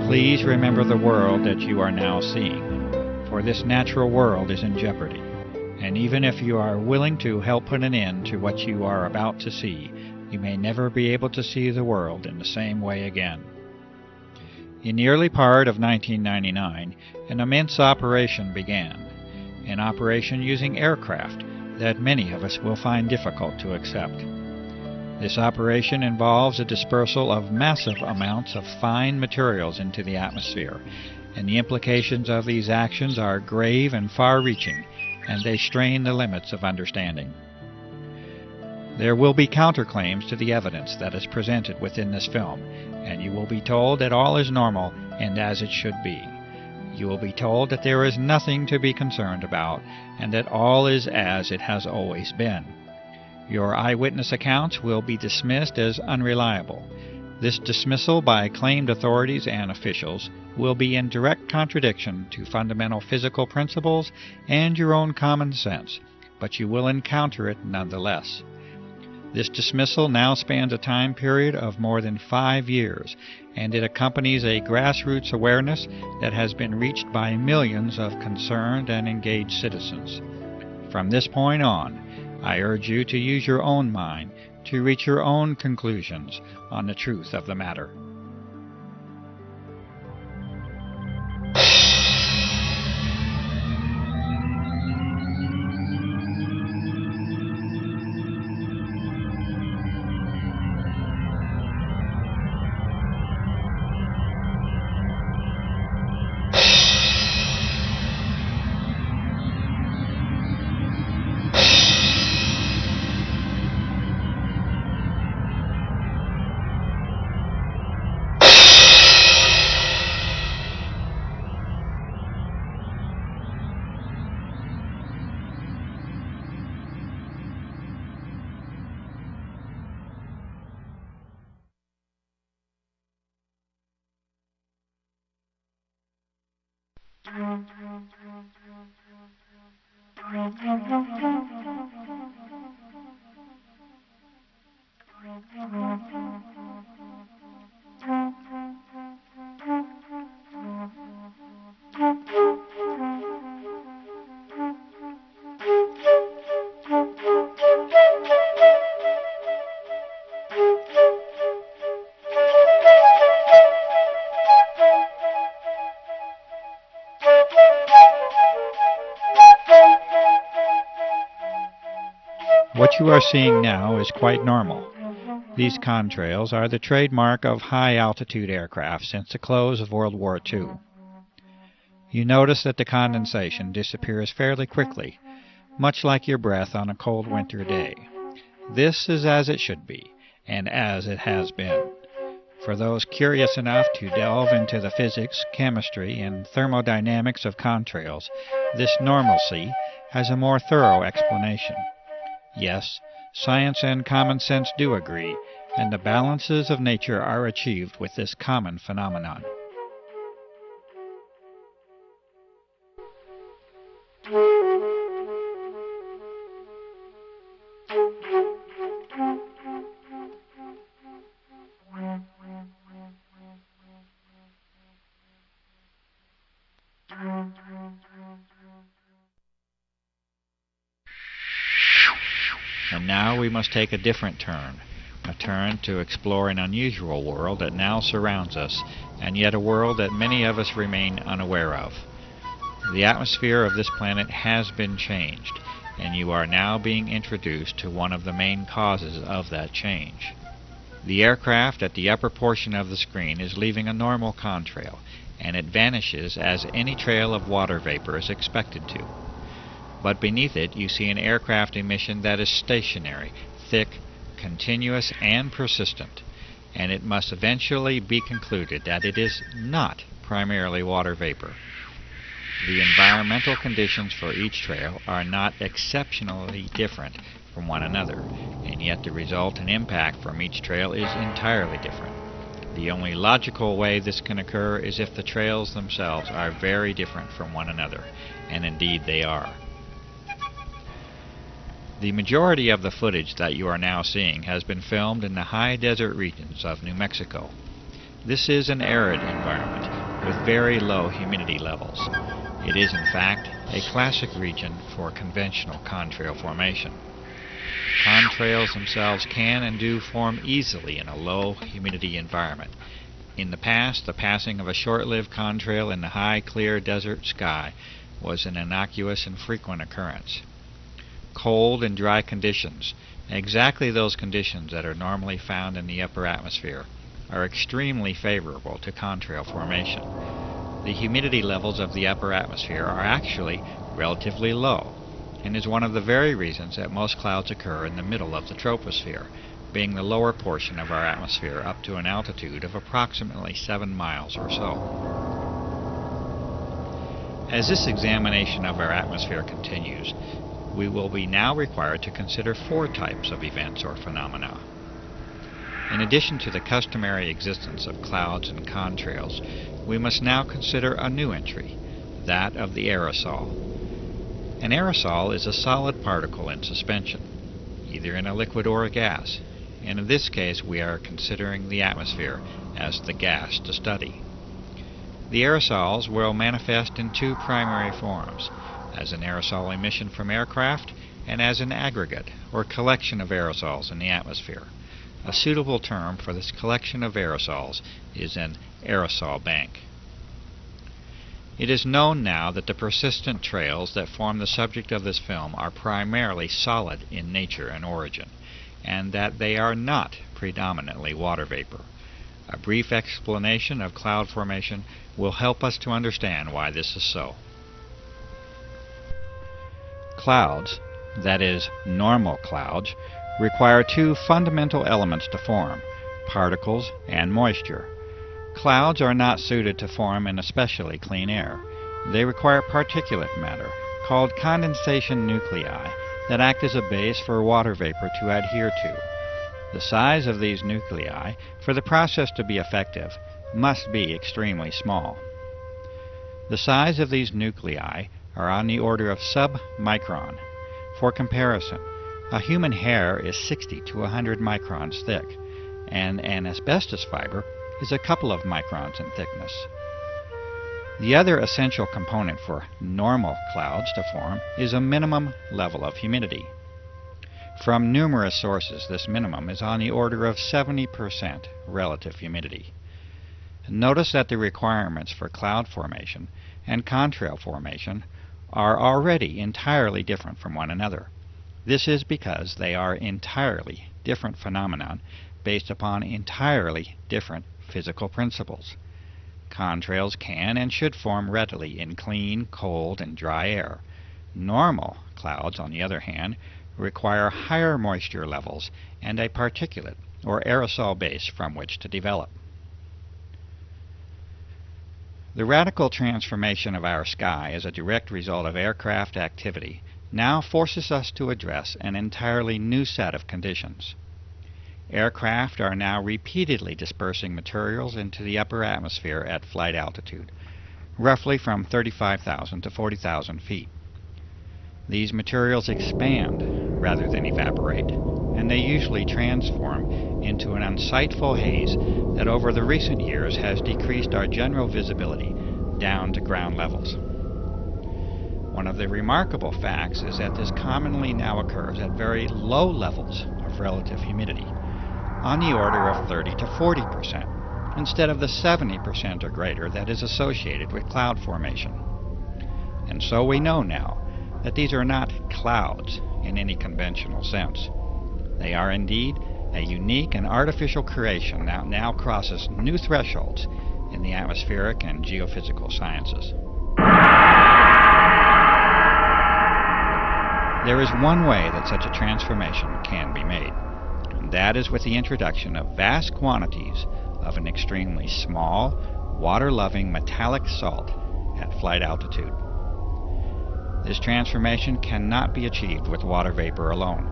Please remember the world that you are now seeing, for this natural world is in jeopardy, and even if you are willing to help put an end to what you are about to see, you may never be able to see the world in the same way again. In the early part of 1999, an immense operation began, an operation using aircraft that many of us will find difficult to accept. This operation involves a dispersal of massive amounts of fine materials into the atmosphere, and the implications of these actions are grave and far-reaching, and they strain the limits of understanding. There will be counterclaims to the evidence that is presented within this film, and you will be told that all is normal and as it should be. You will be told that there is nothing to be concerned about, and that all is as it has always been. Your eyewitness accounts will be dismissed as unreliable. This dismissal by claimed authorities and officials will be in direct contradiction to fundamental physical principles and your own common sense, but you will encounter it nonetheless. This dismissal now spans a time period of more than 5 years, and it accompanies a grassroots awareness that has been reached by millions of concerned and engaged citizens. From this point on, I urge you to use your own mind to reach your own conclusions on the truth of the matter. What you are seeing now is quite normal. These contrails are the trademark of high-altitude aircraft since the close of World War II. You notice that the condensation disappears fairly quickly, much like your breath on a cold winter day. This is as it should be, and as it has been. For those curious enough to delve into the physics, chemistry, and thermodynamics of contrails, this normalcy has a more thorough explanation. Yes, science and common sense do agree, and the balances of nature are achieved with this common phenomenon. And now we must take a different turn, a turn to explore an unusual world that now surrounds us, and yet a world that many of us remain unaware of. The atmosphere of this planet has been changed, and you are now being introduced to one of the main causes of that change. The aircraft at the upper portion of the screen is leaving a normal contrail, and it vanishes as any trail of water vapor is expected to. But beneath it you see an aircraft emission that is stationary, thick, continuous, and persistent, and it must eventually be concluded that it is not primarily water vapor. The environmental conditions for each trail are not exceptionally different from one another, and yet the result and impact from each trail is entirely different. The only logical way this can occur is if the trails themselves are very different from one another, and indeed they are. The majority of the footage that you are now seeing has been filmed in the high desert regions of New Mexico. This is an arid environment with very low humidity levels. It is, in fact, a classic region for conventional contrail formation. Contrails themselves can and do form easily in a low humidity environment. In the past, the passing of a short-lived contrail in the high, clear desert sky was an innocuous and frequent occurrence. Cold and dry conditions, exactly those conditions that are normally found in the upper atmosphere, are extremely favorable to contrail formation. The humidity levels of the upper atmosphere are actually relatively low, and is one of the very reasons that most clouds occur in the middle of the troposphere, being the lower portion of our atmosphere up to an altitude of approximately 7 miles or so. As this examination of our atmosphere continues, we will be now required to consider 4 types of events or phenomena. In addition to the customary existence of clouds and contrails, we must now consider a new entry, that of the aerosol. An aerosol is a solid particle in suspension, either in a liquid or a gas, and in this case we are considering the atmosphere as the gas to study. The aerosols will manifest in 2 primary forms, as an aerosol emission from aircraft and as an aggregate or collection of aerosols in the atmosphere. A suitable term for this collection of aerosols is an aerosol bank. It is known now that the persistent trails that form the subject of this film are primarily solid in nature and origin, and that they are not predominantly water vapor. A brief explanation of cloud formation will help us to understand why this is so. Clouds, that is, normal clouds, require 2 fundamental elements to form, particles and moisture. Clouds are not suited to form in especially clean air. They require particulate matter, called condensation nuclei, that act as a base for water vapor to adhere to. The size of these nuclei, for the process to be effective, must be extremely small. The size of these nuclei are on the order of sub-micron. For comparison, a human hair is 60 to 100 microns thick, and an asbestos fiber is a couple of microns in thickness. The other essential component for normal clouds to form is a minimum level of humidity. From numerous sources, this minimum is on the order of 70% relative humidity. Notice that the requirements for cloud formation and contrail formation are already entirely different from one another. This is because they are entirely different phenomena based upon entirely different physical principles. Contrails can and should form readily in clean, cold, and dry air. Normal clouds, on the other hand, require higher moisture levels and a particulate or aerosol base from which to develop. The radical transformation of our sky as a direct result of aircraft activity now forces us to address an entirely new set of conditions. Aircraft are now repeatedly dispersing materials into the upper atmosphere at flight altitude, roughly from 35,000 to 40,000 feet. These materials expand rather than evaporate, and they usually transform into an unsightful haze that over the recent years has decreased our general visibility down to ground levels. One of the remarkable facts is that this commonly now occurs at very low levels of relative humidity, on the order of 30 to 40%, instead of the 70% or greater that is associated with cloud formation. And so we know now that these are not clouds in any conventional sense. They are indeed a unique and artificial creation that now crosses new thresholds in the atmospheric and geophysical sciences. There is one way that such a transformation can be made, and that is with the introduction of vast quantities of an extremely small, water-loving metallic salt at flight altitude. This transformation cannot be achieved with water vapor alone,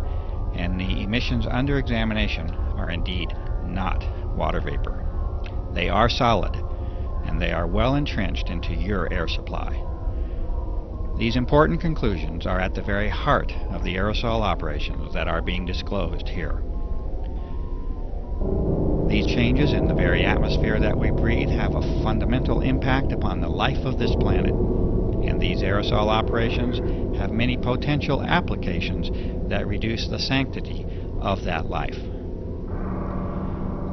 and the emissions under examination are indeed not water vapor. They are solid, and they are well entrenched into your air supply. These important conclusions are at the very heart of the aerosol operations that are being disclosed here. These changes in the very atmosphere that we breathe have a fundamental impact upon the life of this planet, and these aerosol operations have many potential applications that reduce the sanctity of that life.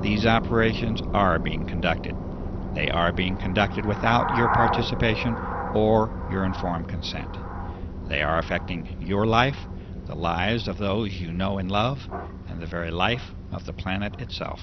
These operations are being conducted. They are being conducted without your participation or your informed consent. They are affecting your life, the lives of those you know and love, and the very life of the planet itself.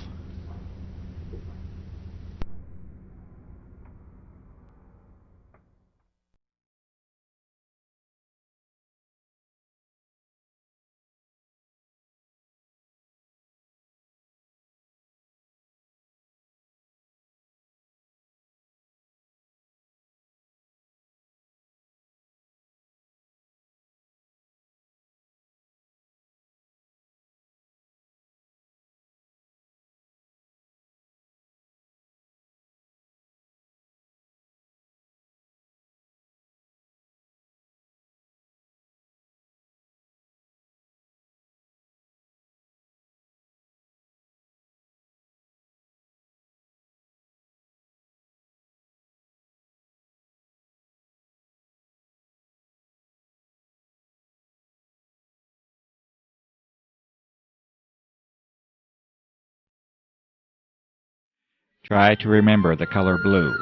Try to remember the color blue,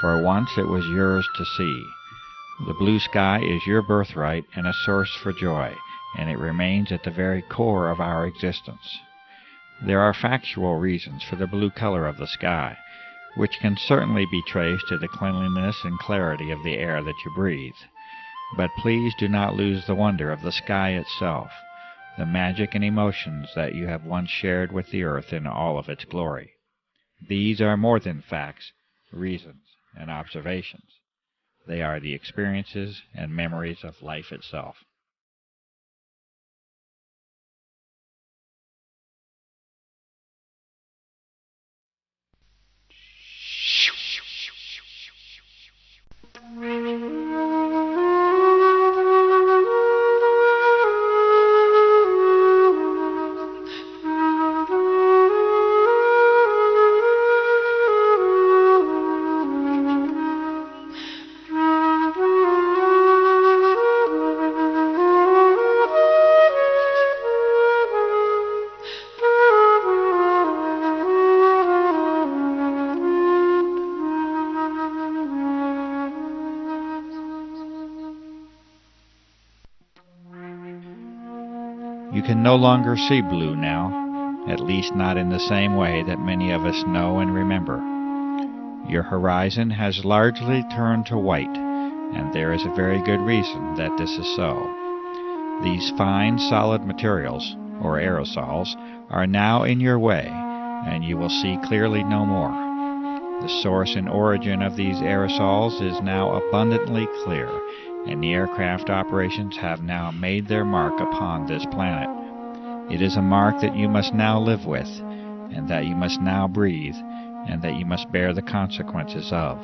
for once it was yours to see. The blue sky is your birthright and a source for joy, and it remains at the very core of our existence. There are factual reasons for the blue color of the sky, which can certainly be traced to the cleanliness and clarity of the air that you breathe. But please do not lose the wonder of the sky itself, the magic and emotions that you have once shared with the earth in all of its glory. These are more than facts, reasons, and observations. They are the experiences and memories of life itself. You can no longer see blue now, at least not in the same way that many of us know and remember. Your horizon has largely turned to white, and there is a very good reason that this is so. These fine, solid materials, or aerosols, are now in your way, and you will see clearly no more. The source and origin of these aerosols is now abundantly clear, and the aircraft operations have now made their mark upon this planet. It is a mark that you must now live with, and that you must now breathe, and that you must bear the consequences of.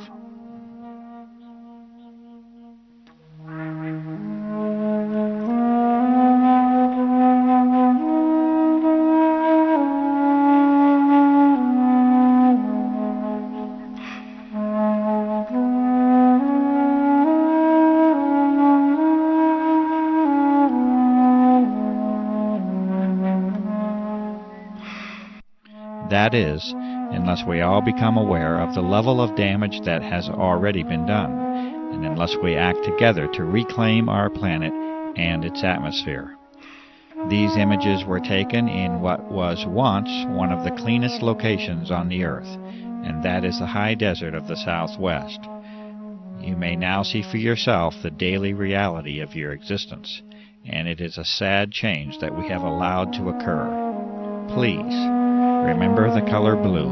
That is, unless we all become aware of the level of damage that has already been done, and unless we act together to reclaim our planet and its atmosphere. These images were taken in what was once one of the cleanest locations on the earth, and that is the high desert of the Southwest. You may now see for yourself the daily reality of your existence, and it is a sad change that we have allowed to occur. Please, remember the color blue.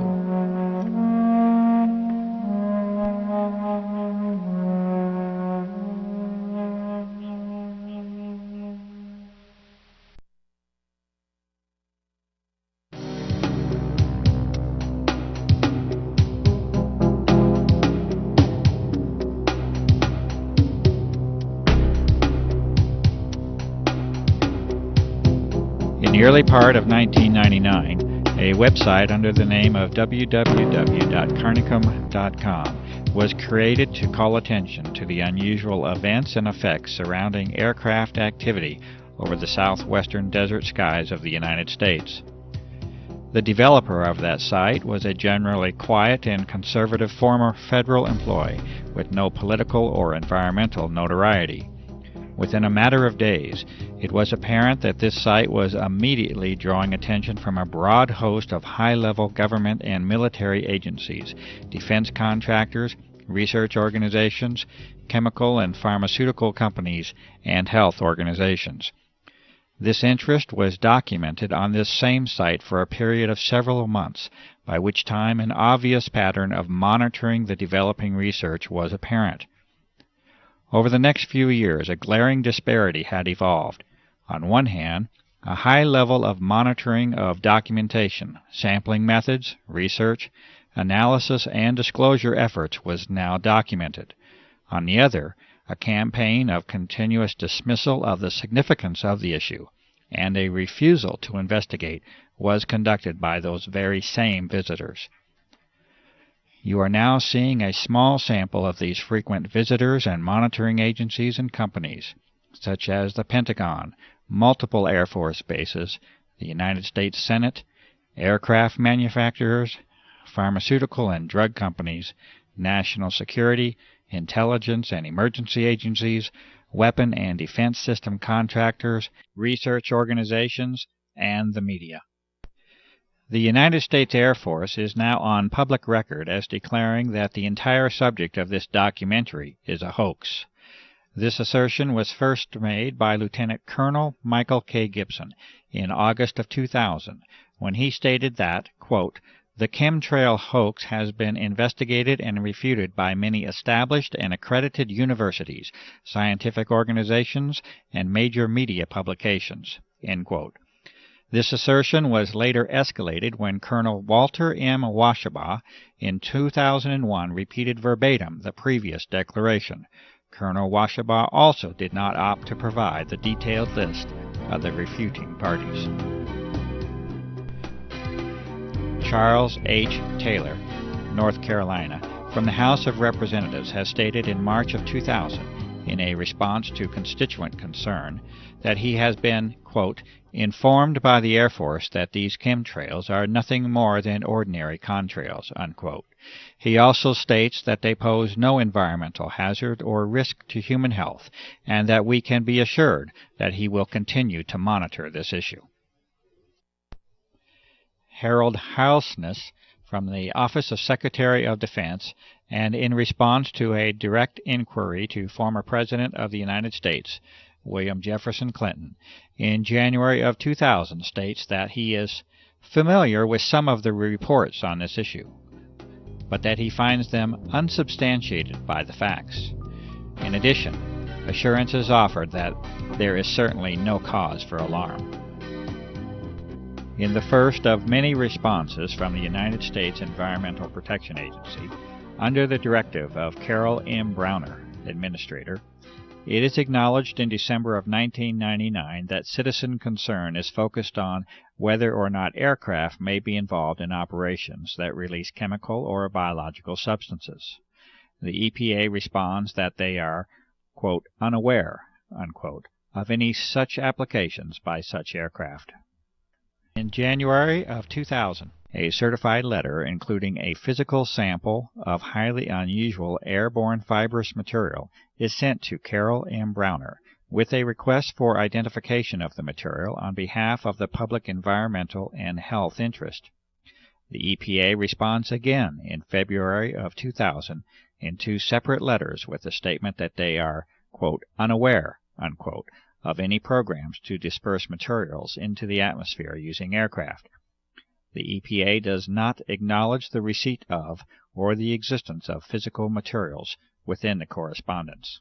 In the early part of 1999, A website under the name of www.carnicum.com was created to call attention to the unusual events and effects surrounding aircraft activity over the southwestern desert skies of the United States. The developer of that site was a generally quiet and conservative former federal employee with no political or environmental notoriety. Within a matter of days, it was apparent that this site was immediately drawing attention from a broad host of high-level government and military agencies, defense contractors, research organizations, chemical and pharmaceutical companies, and health organizations. This interest was documented on this same site for a period of several months, by which time an obvious pattern of monitoring the developing research was apparent. Over the next few years, a glaring disparity had evolved. On one hand, a high level of monitoring of documentation, sampling methods, research, analysis, and disclosure efforts was now documented. On the other, a campaign of continuous dismissal of the significance of the issue and a refusal to investigate was conducted by those very same visitors. You are now seeing a small sample of these frequent visitors and monitoring agencies and companies, such as the Pentagon, multiple Air Force bases, the United States Senate, aircraft manufacturers, pharmaceutical and drug companies, national security, intelligence and emergency agencies, weapon and defense system contractors, research organizations, and the media. The United States Air Force is now on public record as declaring that the entire subject of this documentary is a hoax. This assertion was first made by Lieutenant Colonel Michael K. Gibson in August of 2000, when he stated that, quote, "The chemtrail hoax has been investigated and refuted by many established and accredited universities, scientific organizations, and major media publications." End quote. This assertion was later escalated when Colonel Walter M. Washabaugh in 2001 repeated verbatim the previous declaration. Colonel Washabaugh also did not opt to provide the detailed list of the refuting parties. Charles H. Taylor, North Carolina, from the House of Representatives, has stated in March of 2000, in a response to constituent concern, that he has been, quote, "informed by the Air Force that these chemtrails are nothing more than ordinary contrails," unquote. He also states that they pose no environmental hazard or risk to human health, and that we can be assured that he will continue to monitor this issue. Harold Halsness, from the Office of Secretary of Defense, and in response to a direct inquiry to former President of the United States, William Jefferson Clinton, in January of 2000, states that he is familiar with some of the reports on this issue, but that he finds them unsubstantiated by the facts. In addition, assurances offered that there is certainly no cause for alarm. In the first of many responses from the United States Environmental Protection Agency, under the directive of Carol M. Browner, Administrator, it is acknowledged in December of 1999 that citizen concern is focused on whether or not aircraft may be involved in operations that release chemical or biological substances. The EPA responds that they are, quote, "unaware," unquote, of any such applications by such aircraft. In January of 2000, a certified letter including a physical sample of highly unusual airborne fibrous material is sent to Carol M. Browner with a request for identification of the material on behalf of the public environmental and health interest. The EPA responds again in February of 2000 in two separate letters with the statement that they are, quote, "unaware," unquote, of any programs to disperse materials into the atmosphere using aircraft. The EPA does not acknowledge the receipt of or the existence of physical materials within the correspondence.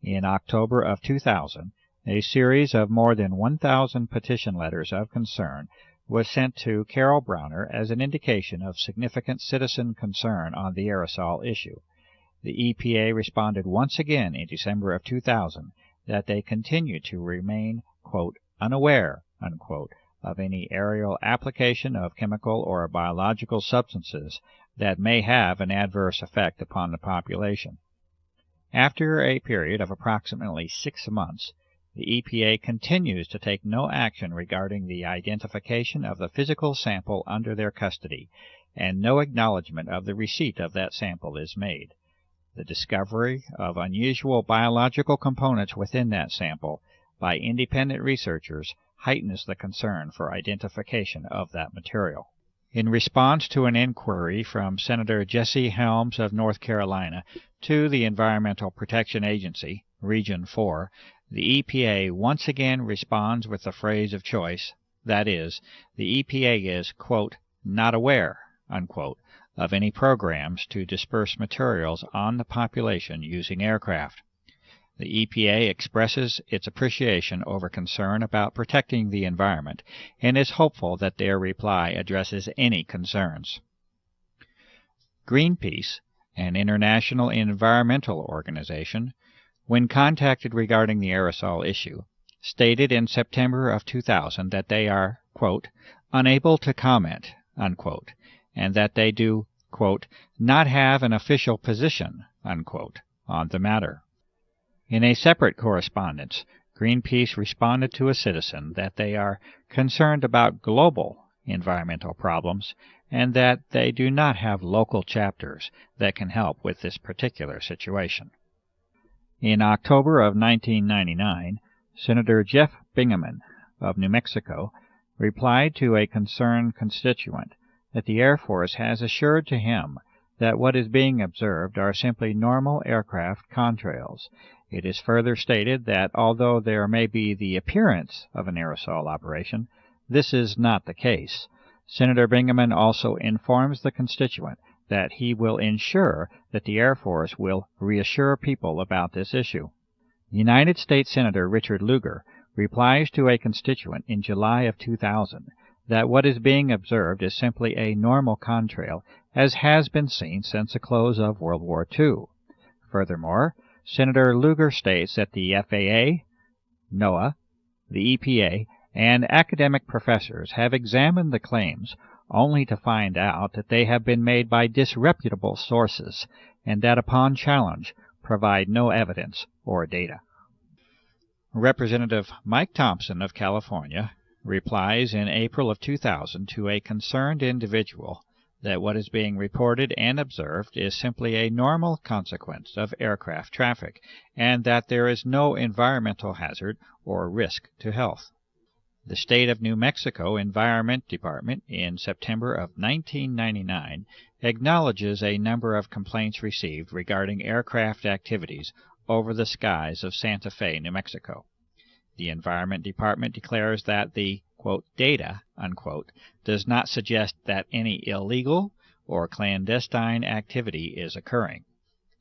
In October of 2000, a series of more than 1,000 petition letters of concern was sent to Carol Browner as an indication of significant citizen concern on the aerosol issue. The EPA responded once again in December of 2000 that they continue to remain, quote, "unaware," unquote, of any aerial application of chemical or biological substances that may have an adverse effect upon the population. After a period of approximately 6 months, the EPA continues to take no action regarding the identification of the physical sample under their custody, and no acknowledgment of the receipt of that sample is made. The discovery of unusual biological components within that sample by independent researchers heightens the concern for identification of that material. In response to an inquiry from Senator Jesse Helms of North Carolina to the Environmental Protection Agency, Region 4, the EPA once again responds with the phrase of choice, that is, the EPA is, quote, not aware, unquote, of any programs to disperse materials on the population using aircraft. The EPA expresses its appreciation over concern about protecting the environment and is hopeful that their reply addresses any concerns. Greenpeace, an international environmental organization, when contacted regarding the aerosol issue, stated in September of 2000 that they are, quote, unable to comment, unquote, and that they do, quote, not have an official position, unquote, on the matter. In a separate correspondence, Greenpeace responded to a citizen that they are concerned about global environmental problems and that they do not have local chapters that can help with this particular situation. In October of 1999, Senator Jeff Bingaman of New Mexico replied to a concerned constituent that the Air Force has assured to him that what is being observed are simply normal aircraft contrails. It is further stated that although there may be the appearance of an aerosol operation, this is not the case. Senator Bingaman also informs the constituent that he will ensure that the Air Force will reassure people about this issue. United States Senator Richard Lugar replies to a constituent in July of 2000 that what is being observed is simply a normal contrail, as has been seen since the close of World War II. Furthermore, Senator Lugar states that the FAA, NOAA, the EPA, and academic professors have examined the claims only to find out that they have been made by disreputable sources and that upon challenge provide no evidence or data. Representative Mike Thompson of California replies in April of 2000 to a concerned individual that what is being reported and observed is simply a normal consequence of aircraft traffic, and that there is no environmental hazard or risk to health. The State of New Mexico Environment Department in September of 1999 acknowledges a number of complaints received regarding aircraft activities over the skies of Santa Fe, New Mexico. The Environment Department declares that the, quote, data, unquote, does not suggest that any illegal or clandestine activity is occurring.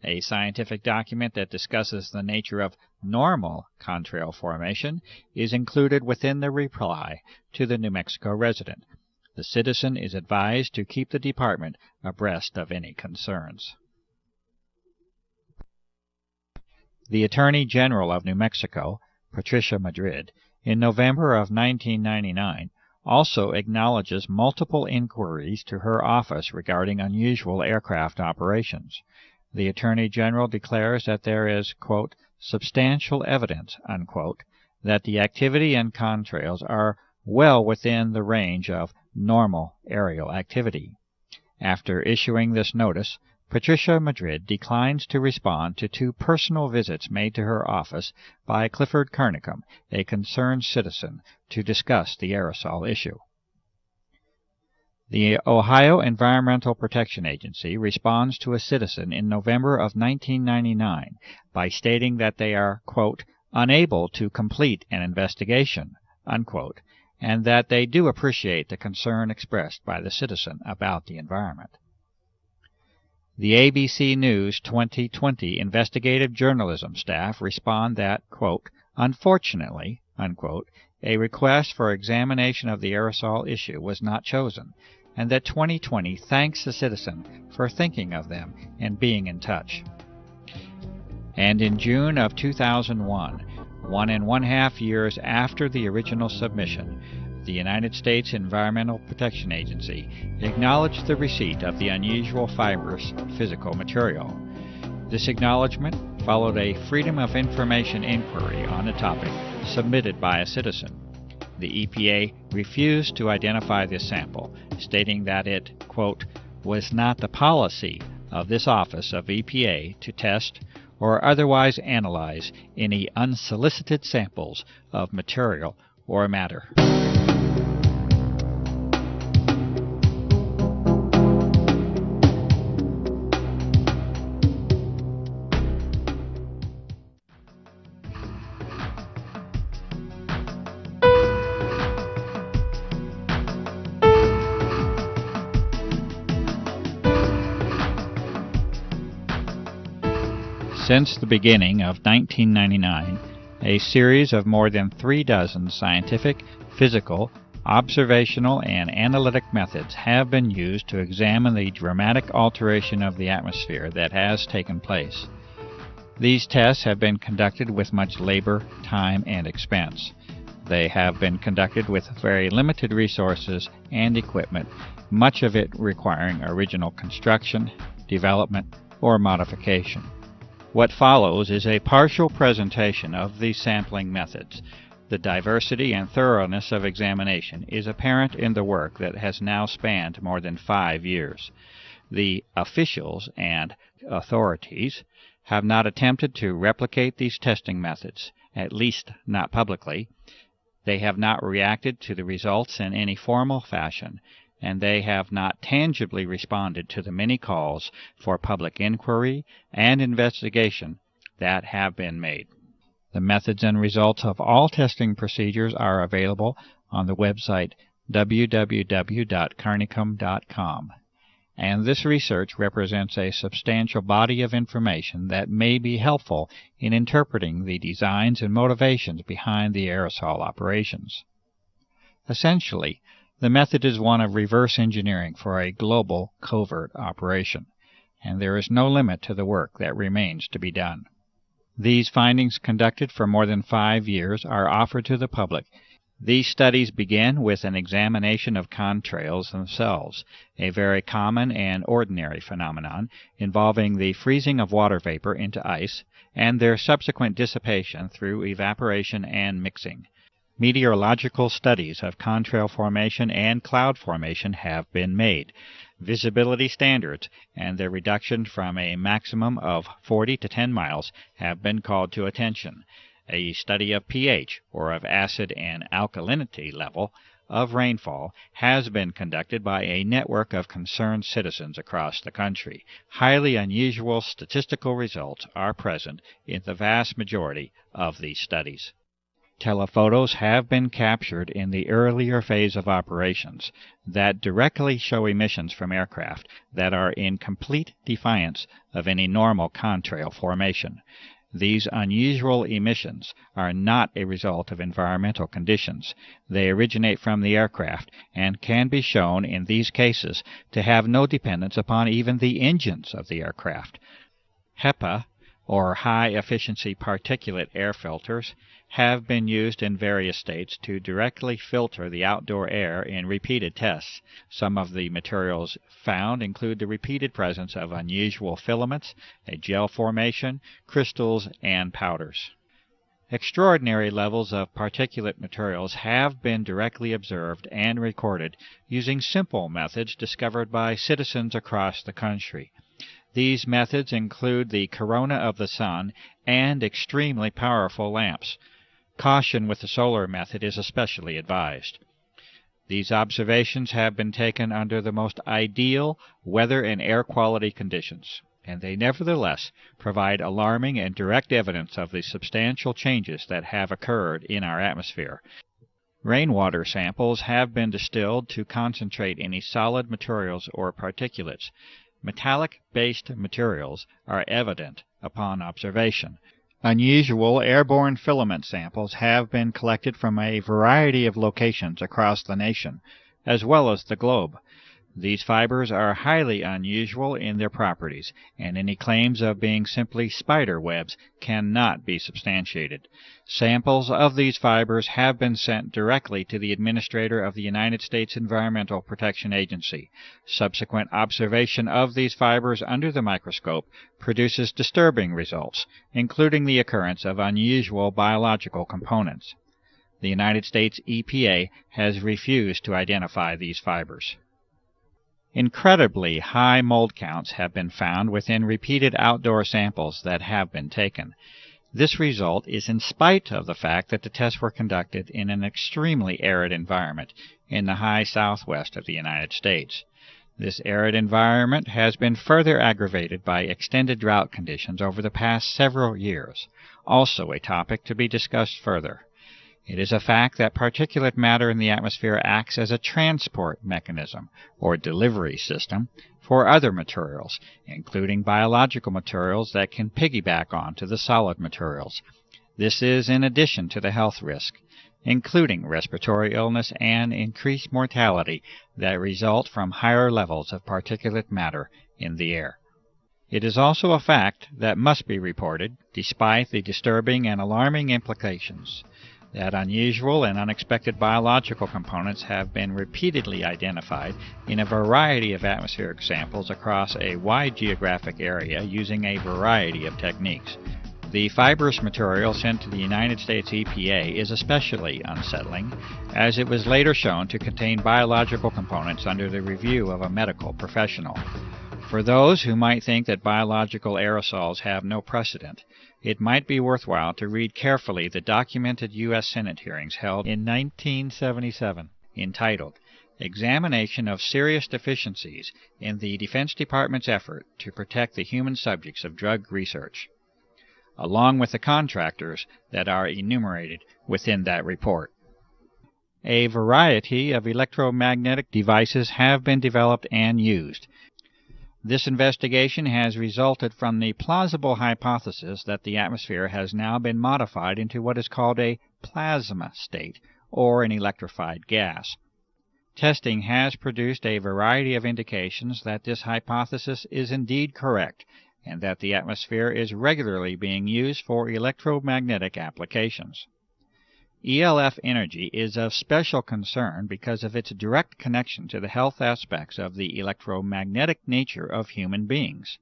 A scientific document that discusses the nature of normal contrail formation is included within the reply to the New Mexico resident. The citizen is advised to keep the department abreast of any concerns. The Attorney General of New Mexico, Patricia Madrid, in November of 1999, also acknowledges multiple inquiries to her office regarding unusual aircraft operations. The Attorney General declares that there is, quote, substantial evidence, unquote, that the activity and contrails are well within the range of normal aerial activity. After issuing this notice, Patricia Madrid declines to respond to 2 personal visits made to her office by Clifford Carnicom, a concerned citizen, to discuss the aerosol issue. The Ohio Environmental Protection Agency responds to a citizen in November of 1999 by stating that they are, quote, unable to complete an investigation, unquote, and that they do appreciate the concern expressed by the citizen about the environment. The ABC News 2020 investigative journalism staff respond that, quote, unfortunately, unquote, a request for examination of the aerosol issue was not chosen, and that 2020 thanks the citizen for thinking of them and being in touch. And in June of 2001, 1.5 years after the original submission, the United States Environmental Protection Agency acknowledged the receipt of the unusual fibrous physical material. This acknowledgment followed a Freedom of Information inquiry on the topic submitted by a citizen. The EPA refused to identify this sample, stating that it, quote, was not the policy of this office of EPA to test or otherwise analyze any unsolicited samples of material or matter. Since the beginning of 1999, a series of more than 36 scientific, physical, observational, and analytic methods have been used to examine the dramatic alteration of the atmosphere that has taken place. These tests have been conducted with much labor, time, and expense. They have been conducted with very limited resources and equipment, much of it requiring original construction, development, or modification. What follows is a partial presentation of these sampling methods. The diversity and thoroughness of examination is apparent in the work that has now spanned more than 5 years. The officials and authorities have not attempted to replicate these testing methods, at least not publicly. They have not reacted to the results in any formal fashion, and they have not tangibly responded to the many calls for public inquiry and investigation that have been made. The methods and results of all testing procedures are available on the website www.carnicom.com, and this research represents a substantial body of information that may be helpful in interpreting the designs and motivations behind the aerosol operations. Essentially, the method is one of reverse engineering for a global covert operation, and there is no limit to the work that remains to be done. These findings, conducted for more than 5 years, are offered to the public. These studies begin with an examination of contrails themselves, a very common and ordinary phenomenon involving the freezing of water vapor into ice and their subsequent dissipation through evaporation and mixing. Meteorological studies of contrail formation and cloud formation have been made. Visibility standards and their reduction from a maximum of 40 to 10 miles have been called to attention. A study of pH, or of acid and alkalinity level, of rainfall has been conducted by a network of concerned citizens across the country. Highly unusual statistical results are present in the vast majority of these studies. Telephotos have been captured in the earlier phase of operations that directly show emissions from aircraft that are in complete defiance of any normal contrail formation. These unusual emissions are not a result of environmental conditions. They originate from the aircraft and can be shown in these cases to have no dependence upon even the engines of the aircraft. HEPA, or high-efficiency particulate air filters, have been used in various states to directly filter the outdoor air in repeated tests. Some of the materials found include the repeated presence of unusual filaments, a gel formation, crystals, and powders. Extraordinary levels of particulate materials have been directly observed and recorded using simple methods discovered by citizens across the country. These methods include the corona of the sun and extremely powerful lamps. Caution with the solar method is especially advised. These observations have been taken under the most ideal weather and air quality conditions, and they nevertheless provide alarming and direct evidence of the substantial changes that have occurred in our atmosphere. Rainwater samples have been distilled to concentrate any solid materials or particulates. Metallic-based materials are evident upon observation. Unusual airborne filament samples have been collected from a variety of locations across the nation, as well as the globe. These fibers are highly unusual in their properties, and any claims of being simply spider webs cannot be substantiated. Samples of these fibers have been sent directly to the Administrator of the United States Environmental Protection Agency. Subsequent observation of these fibers under the microscope produces disturbing results, including the occurrence of unusual biological components. The United States EPA has refused to identify these fibers. Incredibly high mold counts have been found within repeated outdoor samples that have been taken. This result is in spite of the fact that the tests were conducted in an extremely arid environment in the high southwest of the United States. This arid environment has been further aggravated by extended drought conditions over the past several years, also a topic to be discussed further. It is a fact that particulate matter in the atmosphere acts as a transport mechanism, or delivery system, for other materials, including biological materials that can piggyback onto the solid materials. This is in addition to the health risk, including respiratory illness and increased mortality that result from higher levels of particulate matter in the air. It is also a fact that must be reported, despite the disturbing and alarming implications, that unusual and unexpected biological components have been repeatedly identified in a variety of atmospheric samples across a wide geographic area using a variety of techniques. The fibrous material sent to the United States EPA is especially unsettling, as it was later shown to contain biological components under the review of a medical professional. For those who might think that biological aerosols have no precedent, it might be worthwhile to read carefully the documented U.S. Senate hearings held in 1977, entitled Examination of Serious Deficiencies in the Defense Department's Effort to Protect the Human Subjects of Drug Research, along with the contractors that are enumerated within that report. A variety of electromagnetic devices have been developed and used. This investigation has resulted from the plausible hypothesis that the atmosphere has now been modified into what is called a plasma state, or an electrified gas. Testing has produced a variety of indications that this hypothesis is indeed correct, and that the atmosphere is regularly being used for electromagnetic applications. ELF energy is of special concern because of its direct connection to the health aspects of the electromagnetic nature of human beings.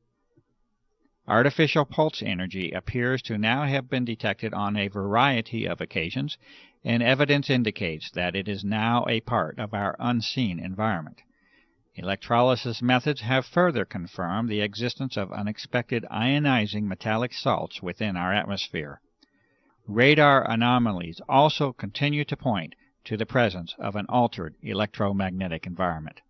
Artificial pulse energy appears to now have been detected on a variety of occasions, and evidence indicates that it is now a part of our unseen environment. Electrolysis methods have further confirmed the existence of unexpected ionizing metallic salts within our atmosphere. Radar anomalies also continue to point to the presence of an altered electromagnetic environment.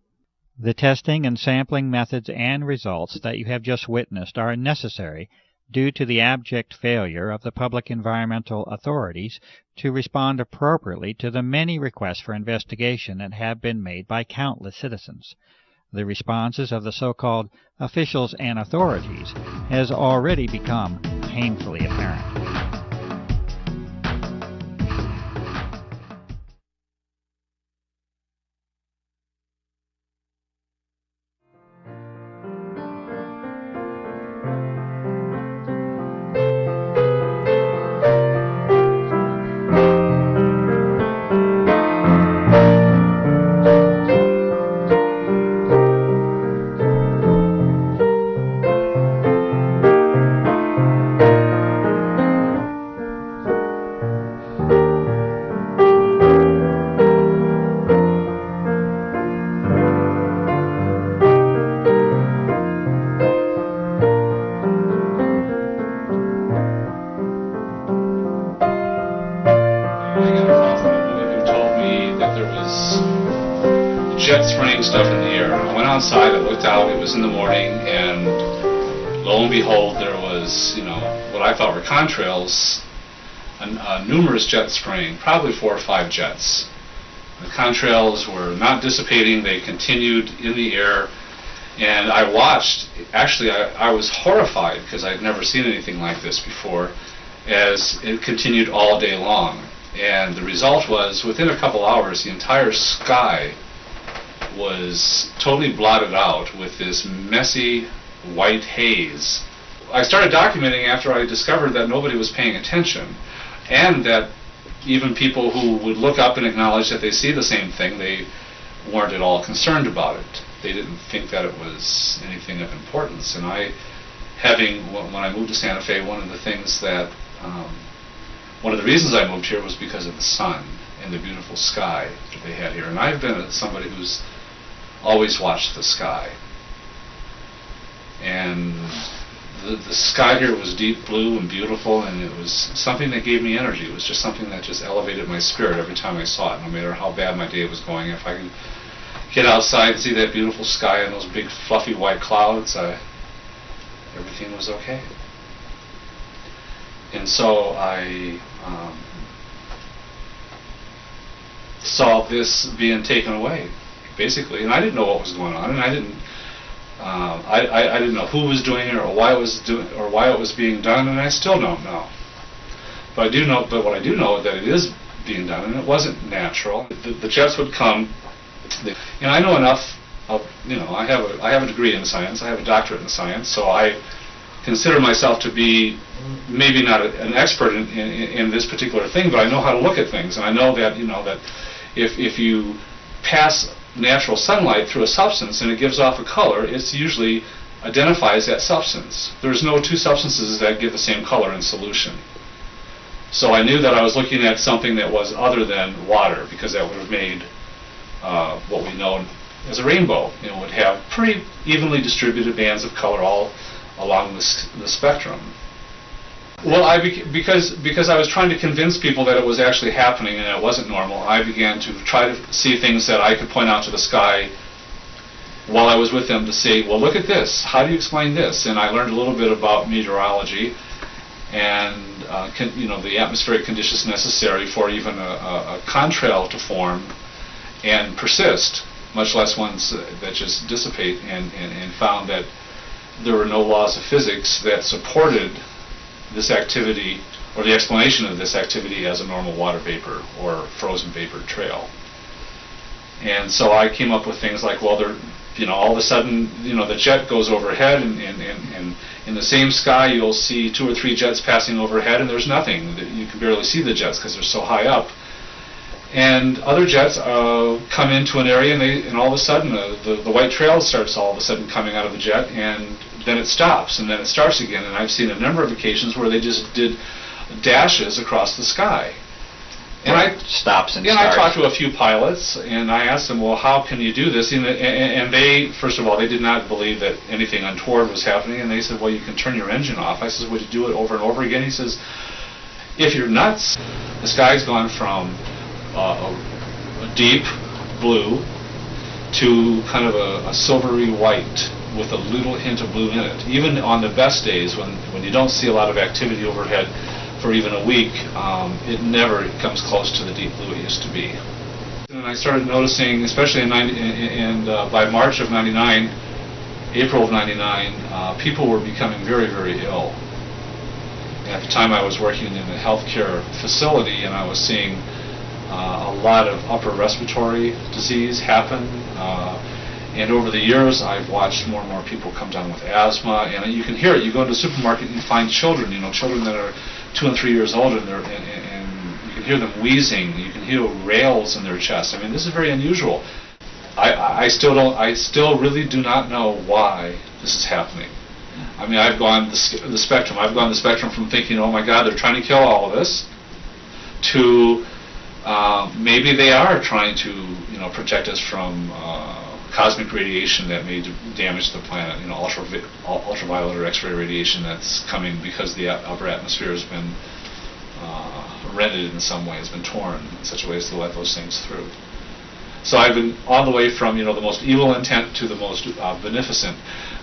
The testing and sampling methods and results that you have just witnessed are necessary due to the abject failure of the public environmental authorities to respond appropriately to the many requests for investigation that have been made by countless citizens. The responses of the so-called officials and authorities has already become painfully apparent. jet spraying stuff in the air. I went outside, I looked out, it was in the morning, and lo and behold, there was, what I thought were contrails, numerous jets spraying, probably 4 or 5 jets. The contrails were not dissipating, they continued in the air, and I watched. Actually, I was horrified because I'd never seen anything like this before, as it continued all day long. And the result was, within a couple hours, the entire sky was totally blotted out with this messy white haze. I started documenting after I discovered that nobody was paying attention, and that even people who would look up and acknowledge that they see the same thing, they weren't at all concerned about it. They didn't think that it was anything of importance. And when I moved to Santa Fe, one of the reasons I moved here was because of the sun and the beautiful sky that they had here. And I've been somebody who's always watched the sky. And the sky here was deep blue and beautiful, and it was something that gave me energy. It was just something that just elevated my spirit every time I saw it, no matter how bad my day was going. If I could get outside and see that beautiful sky and those big fluffy white clouds, everything was okay. And so I saw this being taken away, basically, and I didn't know what was going on, and I didn't know who was doing it or why it was being done, and I still don't know. But what I do know is that it is being done, and it wasn't natural. The jets would come, and I know enough of, I have a degree in science, I have a doctorate in science, so I consider myself to be maybe not an expert in this particular thing, but I know how to look at things, and I know that that if you pass natural sunlight through a substance and it gives off a color, it usually identifies that substance. There's no two substances that give the same color in solution. So I knew that I was looking at something that was other than water, because that would have made what we know as a rainbow. It would have pretty evenly distributed bands of color all along the spectrum. Well, because I was trying to convince people that it was actually happening and it wasn't normal, I began to try to see things that I could point out to the sky while I was with them to say, well, look at this. How do you explain this? And I learned a little bit about meteorology and the atmospheric conditions necessary for even a contrail to form and persist, much less ones that just dissipate, and found that there were no laws of physics that supported this activity, or the explanation of this activity, as a normal water vapor or frozen vapor trail. And so I came up with things like, well, all of a sudden, the jet goes overhead, and in the same sky you'll see 2 or 3 jets passing overhead, and there's nothing. You can barely see the jets because they're so high up. And other jets come into an area, and all of a sudden the white trail starts all of a sudden coming out of the jet, and then it stops, and then it starts again. And I've seen a number of occasions where they just did dashes across the sky. And stops and starts. I talked to a few pilots, and I asked them, well, how can you do this? And they, first of all, they did not believe that anything untoward was happening, and they said, well, you can turn your engine off. I said, would you do it over and over again? He says, if you're nuts, the sky's gone from a deep blue to kind of a silvery white with a little hint of blue in it. Even on the best days, when you don't see a lot of activity overhead for even a week, it never comes close to the deep blue it used to be. And I started noticing, especially by March of '99, April of '99, people were becoming very, very ill. And at the time I was working in a healthcare facility, and I was seeing a lot of upper respiratory disease happen. And over the years, I've watched more and more people come down with asthma, and you can hear it. You go into the supermarket and you find children that are 2 and 3 years old, and you can hear them wheezing. You can hear rails in their chest. I mean, this is very unusual. I still really do not know why this is happening. I mean, I've gone the spectrum. I've gone the spectrum from thinking, oh my God, they're trying to kill all of us, to maybe they are trying to protect us from cosmic radiation that may damage the planet, ultraviolet or X-ray radiation that's coming because the upper atmosphere has been rended in some way, has been torn in such a way as to let those things through. So I've been all the way from the most evil intent to the most beneficent.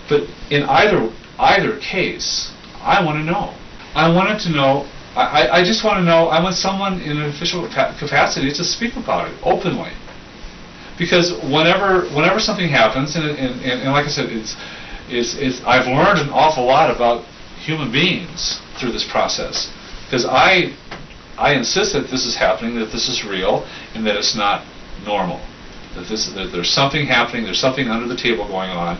But in either case, I want to know. I wanted to know. I just want to know. I want someone in an official capacity to speak about it openly. Because whenever something happens, and like I said, it's I've learned an awful lot about human beings through this process. Because I insist that this is happening, that this is real, and that it's not normal. that there's something happening, there's something under the table going on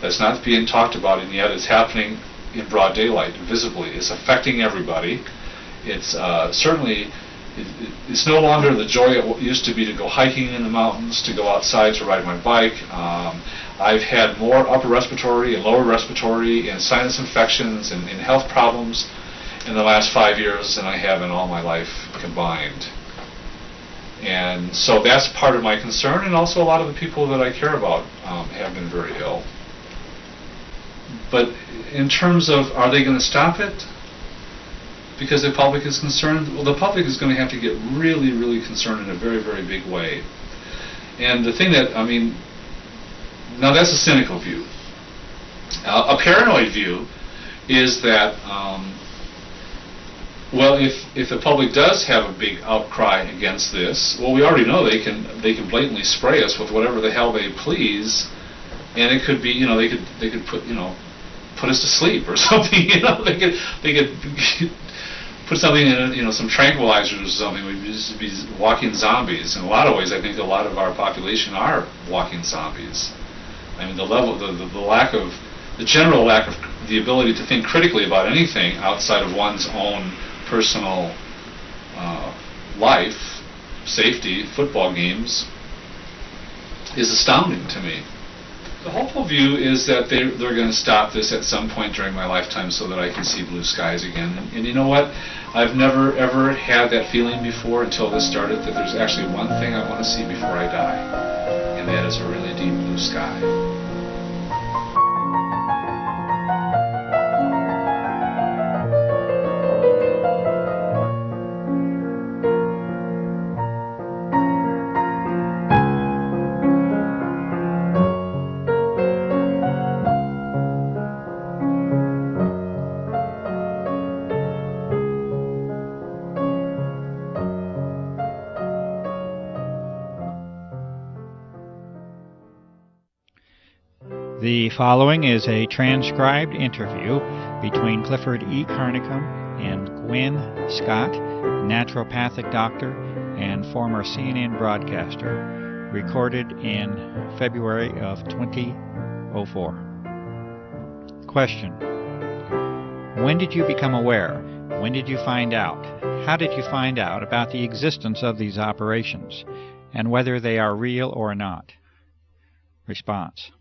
that's not being talked about, and yet it's happening in broad daylight, visibly. It's affecting everybody. It's certainly, it's no longer the joy it used to be to go hiking in the mountains, to go outside to ride my bike. I've had more upper respiratory and lower respiratory and sinus infections and health problems in the last 5 years than I have in all my life combined. And so that's part of my concern, and also a lot of the people that I care about have been very ill. But in terms of, are they going to stop it because the public is concerned? Well, the public is going to have to get really, really concerned in a very, very big way. And the thing that, I mean, now that's a cynical view. A paranoid view is that, well, if the public does have a big outcry against this, well, we already know they can blatantly spray us with whatever the hell they please, and it could be, they could put us to sleep or something, they could put something in, some tranquilizers or something. We'd just be walking zombies. In a lot of ways, I think a lot of our population are walking zombies. I mean, the general lack of the ability to think critically about anything outside of one's own personal life, safety, football games, is astounding to me. The hopeful view is that they're going to stop this at some point during my lifetime so that I can see blue skies again. And you know what? I've never ever had that feeling before until this started, that there's actually one thing I want to see before I die, and that is a really deep blue sky. The following is a transcribed interview between Clifford E. Carnicom and Gwen Scott, naturopathic doctor and former CNN broadcaster, recorded in February of 2004. Question: when did you become aware? When did you find out? How did you find out about the existence of these operations, and whether they are real or not? Response: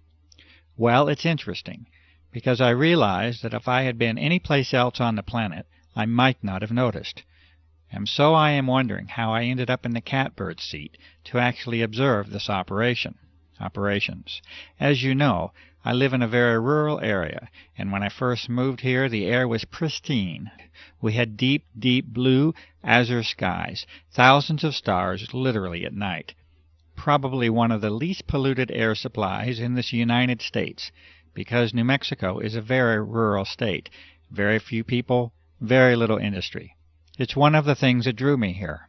well, it's interesting, because I realized that if I had been any place else on the planet, I might not have noticed. And so I am wondering how I ended up in the catbird seat to actually observe this operations. As you know, I live in a very rural area, and when I first moved here, the air was pristine. We had deep, deep blue, azure skies, thousands of stars literally at night. Probably one of the least polluted air supplies in this United States, because New Mexico is a very rural state, very few people, very little industry. It's one of the things that drew me here.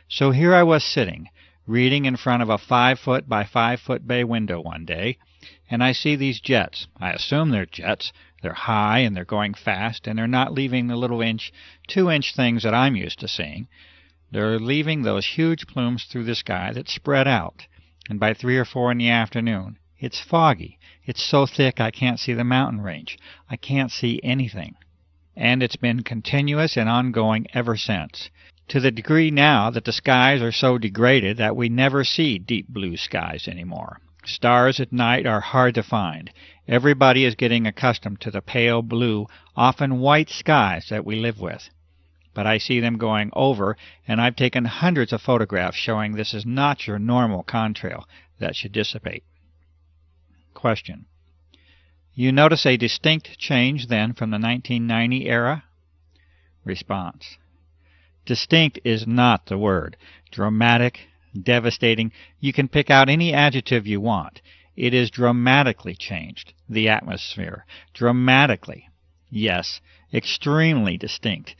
So here I was sitting, reading in front of a 5-foot by 5-foot bay window one day, and I see these jets. I assume they're jets. They're high and they're going fast, and they're not leaving the little 2-inch things that I'm used to seeing. They're leaving those huge plumes through the sky that spread out, and by 3 or 4 in the afternoon, it's foggy. It's so thick I can't see the mountain range. I can't see anything. And it's been continuous and ongoing ever since, to the degree now that the skies are so degraded that we never see deep blue skies anymore. Stars at night are hard to find. Everybody is getting accustomed to the pale blue, often white skies that we live with. But I see them going over, and I've taken hundreds of photographs showing this is not your normal contrail that should dissipate. Question: you notice a distinct change then from the 1990 era? Response: distinct is not the word. Dramatic, devastating, you can pick out any adjective you want. It is dramatically changed, the atmosphere. Dramatically. Yes, extremely distinct.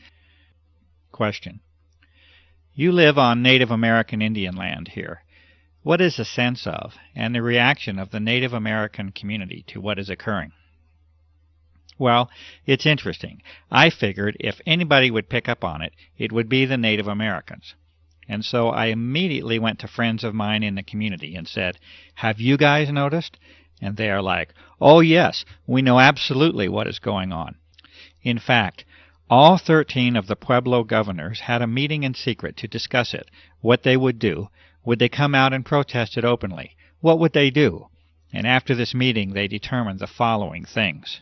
Question: you live on Native American Indian land here. What is the sense of and the reaction of the Native American community to what is occurring? Well, it's interesting. I figured if anybody would pick up on it, it would be the Native Americans. And so I immediately went to friends of mine in the community and said, "Have you guys noticed?" And they are like, "Oh yes, we know absolutely what is going on." In fact, all 13 of the Pueblo governors had a meeting in secret to discuss it, what they would do. Would they come out and protest it openly? What would they do? And after this meeting they determined the following things.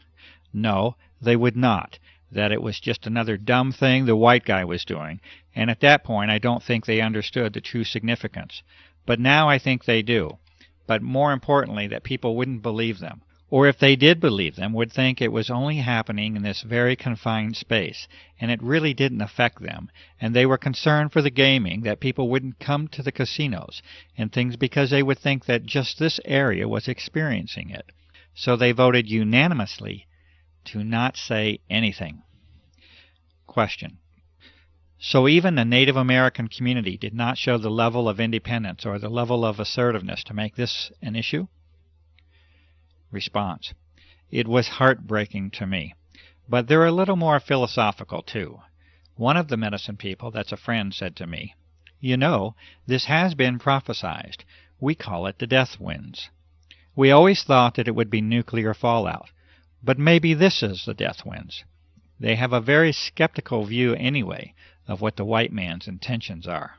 No, they would not. That it was just another dumb thing the white guy was doing, and at that point I don't think they understood the true significance. But now I think they do. But more importantly, that people wouldn't believe them. Or if they did believe them, would think it was only happening in this very confined space, and it really didn't affect them, and they were concerned for the gaming, that people wouldn't come to the casinos and things because they would think that just this area was experiencing it. So they voted unanimously to not say anything. Question. So even the Native American community did not show the level of independence or the level of assertiveness to make this an issue? Response. It was heartbreaking to me. But they're a little more philosophical, too. One of the medicine people that's a friend said to me, "You know, this has been prophesized. We call it the death winds. We always thought that it would be nuclear fallout. But maybe this is the death winds." They have a very skeptical view anyway of what the white man's intentions are.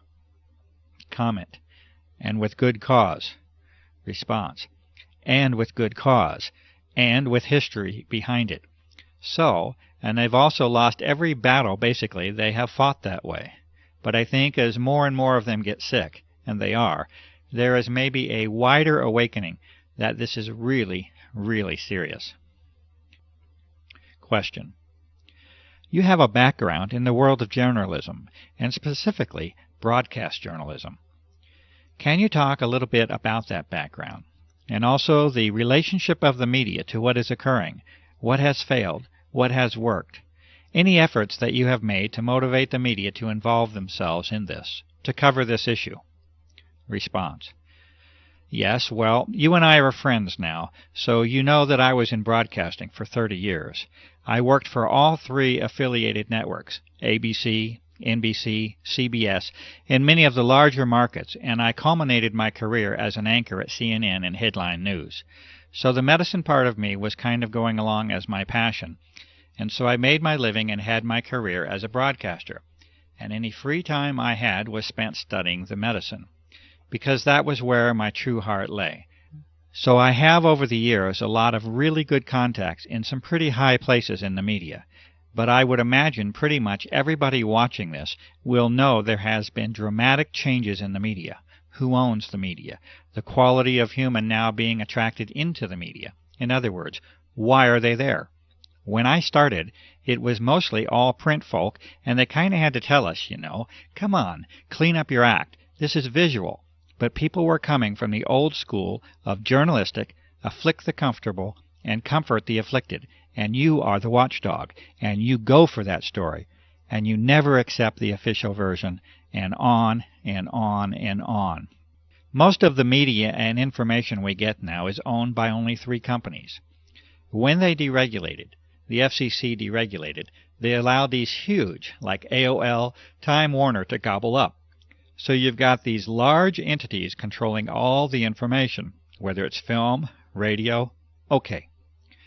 Comment. And with good cause. Response. And with good cause, and with history behind it. So, and they've also lost every battle, basically, they have fought that way. But I think as more and more of them get sick, and they are, there is maybe a wider awakening that this is really, really serious. Question. You have a background in the world of journalism, and specifically broadcast journalism. Can you talk a little bit about that background? And also the relationship of the media to what is occurring, what has failed, what has worked, any efforts that you have made to motivate the media to involve themselves in this, to cover this issue. Response. Yes, well, you and I are friends now, so you know that I was in broadcasting for 30 years. I worked for all 3 affiliated networks, ABC, NBC, CBS, in many of the larger markets, and I culminated my career as an anchor at CNN and Headline News. So the medicine part of me was kind of going along as my passion, and so I made my living and had my career as a broadcaster, and any free time I had was spent studying the medicine, because that was where my true heart lay. So I have over the years a lot of really good contacts in some pretty high places in the media. But I would imagine pretty much everybody watching this will know there has been dramatic changes in the media. Who owns the media? The quality of human now being attracted into the media. In other words, why are they there? When I started, it was mostly all print folk, and they kind of had to tell us, come on, clean up your act. This is visual. But people were coming from the old school of journalistic, afflict the comfortable, and comfort the afflicted. And you are the watchdog, and you go for that story, and you never accept the official version, and on and on and on. Most of the media and information we get now is owned by only 3 companies. When they deregulated, the FCC deregulated, they allowed these huge, like AOL, Time Warner, to gobble up. So you've got these large entities controlling all the information, whether it's film, radio, okay.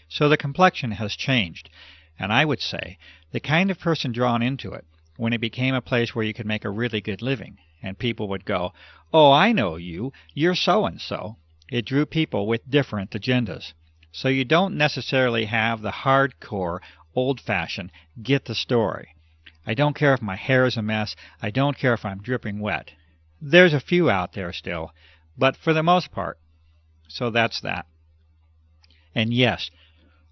So the complexion has changed, and I would say the kind of person drawn into it, when it became a place where you could make a really good living, and people would go, "Oh, I know you, you're so-and-so," it drew people with different agendas. So you don't necessarily have the hardcore, old-fashioned, get the story. I don't care if my hair is a mess, I don't care if I'm dripping wet. There's a few out there still, but for the most part. So that's that. And yes,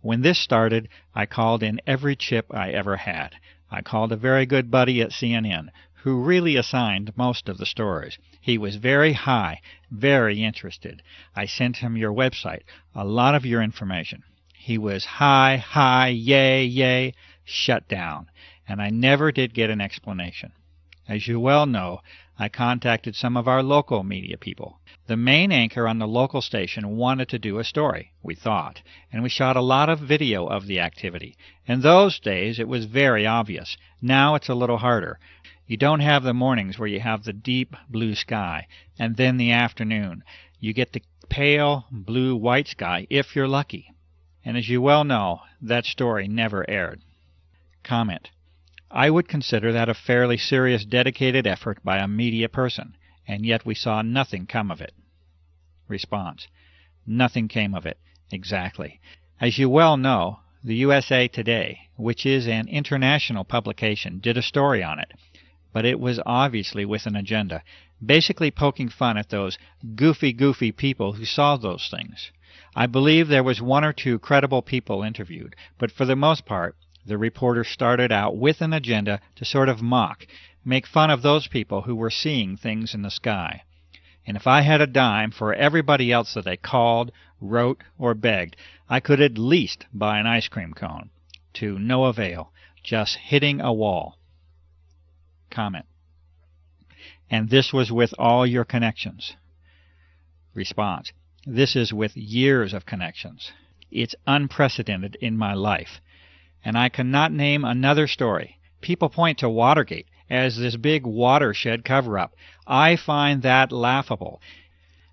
when this started, I called in every chip I ever had. I called a very good buddy at CNN, who really assigned most of the stories. He was very high, very interested. I sent him your website, a lot of your information. He was high, yay, shut down, and I never did get an explanation. As you well know, I contacted some of our local media people. The main anchor on the local station wanted to do a story, we thought, and we shot a lot of video of the activity. In those days, it was very obvious. Now it's a little harder. You don't have the mornings where you have the deep blue sky, and then the afternoon. You get the pale blue-white sky if you're lucky. And as you well know, that story never aired. Comment. I would consider that a fairly serious dedicated effort by a media person, and yet we saw nothing come of it. Response. Nothing came of it. Exactly. As you well know, the USA Today, which is an international publication, did a story on it, but it was obviously with an agenda, basically poking fun at those goofy people who saw those things. I believe there was one or two credible people interviewed, but for the most part, the reporter started out with an agenda to sort of mock, make fun of those people who were seeing things in the sky. And if I had a dime for everybody else that they called, wrote, or begged, I could at least buy an ice cream cone. To no avail, just hitting a wall. Comment. And this was with all your connections. Response. This is with years of connections. It's unprecedented in my life. And I cannot name another story. People point to Watergate as this big watershed cover-up. I find that laughable.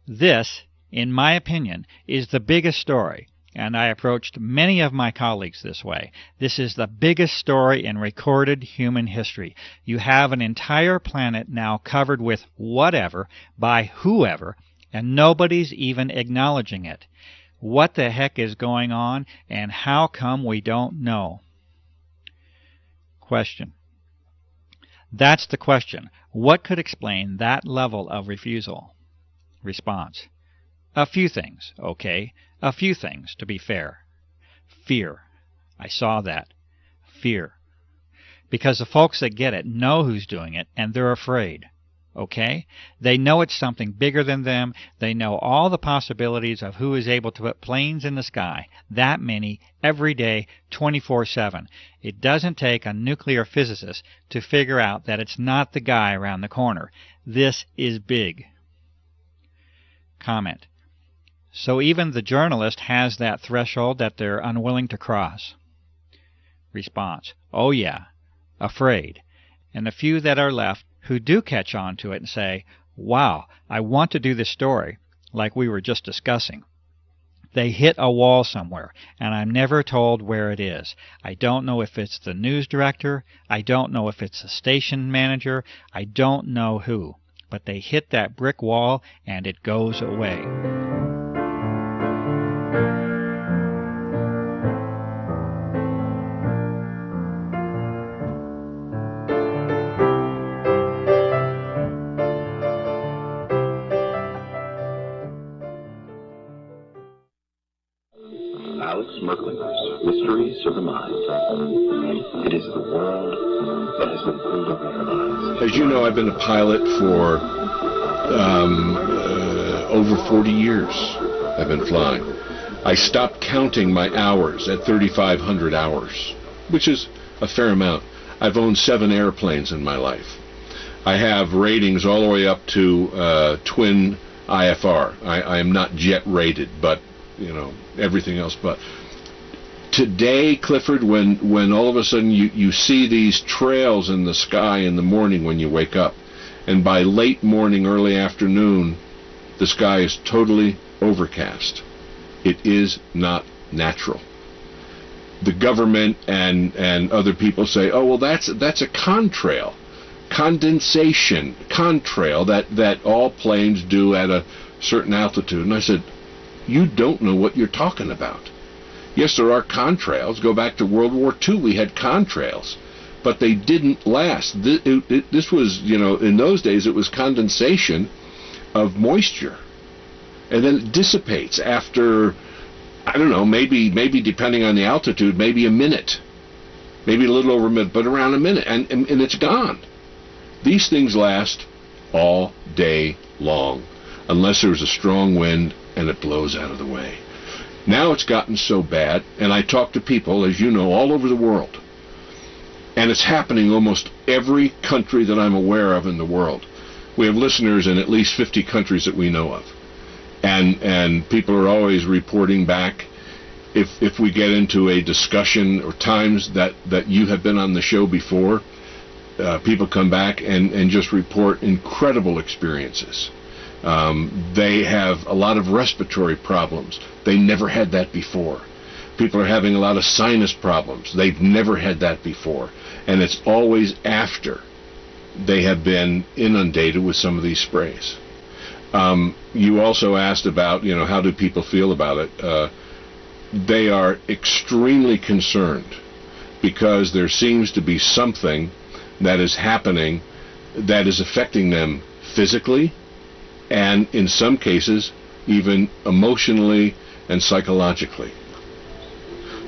This, in my opinion, is the biggest story, and I approached many of my colleagues this way. This is the biggest story in recorded human history. You have an entire planet now covered with whatever, by whoever, and nobody's even acknowledging it. What the heck is going on, and how come we don't know? Question. That's the question. What could explain that level of refusal? Response. A few things, okay? A few things, to be fair. Fear. I saw that. Fear. Because the folks that get it know who's doing it, and they're afraid. Okay? They know it's something bigger than them. They know all the possibilities of who is able to put planes in the sky, that many, every day, 24/7. It doesn't take a nuclear physicist to figure out that it's not the guy around the corner. This is big. Comment. So even the journalist has that threshold that they're unwilling to cross. Response. Oh yeah. Afraid. And the few that are left who do catch on to it and say, wow, I want to do this story, like we were just discussing. They hit a wall somewhere, and I'm never told where it is. I don't know if it's the news director. I don't know if it's the station manager. I don't know who. But they hit that brick wall, and it goes away. Mysteries of the Mind. It is the world that has been pulled over your eyes. As you know, I've been a pilot for over 40 years. I've been flying. I stopped counting my hours at 3,500 hours, which is a fair amount. I've owned 7 airplanes in my life. I have ratings all the way up to twin IFR. I am not jet rated, but, you know, everything else but. Today, Clifford, when all of a sudden you see these trails in the sky in the morning when you wake up, and by late morning, early afternoon, the sky is totally overcast. It is not natural. The government and other people say, oh, well, that's a contrail, condensation, contrail that all planes do at a certain altitude. And I said, you don't know what you're talking about. Yes, there are contrails. Go back to World War II, we had contrails, but they didn't last. This was, you know, in those days it was condensation of moisture, and then it dissipates after, I don't know, maybe depending on the altitude, maybe a minute, maybe a little over a minute, but around a minute, and it's gone. These things last all day long, unless there's a strong wind and it blows out of the way. Now it's gotten so bad, and I talk to people, as you know, all over the world, and it's happening almost every country that I'm aware of in the world. We have listeners in at least 50 countries that we know of, and people are always reporting back. If we get into a discussion or times that you have been on the show before, people come back and just report incredible experiences. They have a lot of respiratory problems. They never had that before. People are having a lot of sinus problems. They've never had that before. And it's always after they have been inundated with some of these sprays. You also asked about, how do people feel about it? They are extremely concerned because there seems to be something that is happening that is affecting them physically and in some cases even emotionally and psychologically.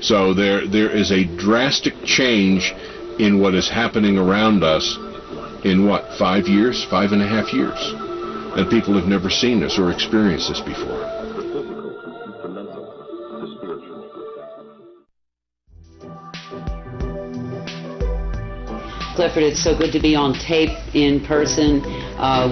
So there is a drastic change in what is happening around us in 5 years, 5.5 years. And people have never seen this or experienced this before. Clifford, it's so good to be on tape in person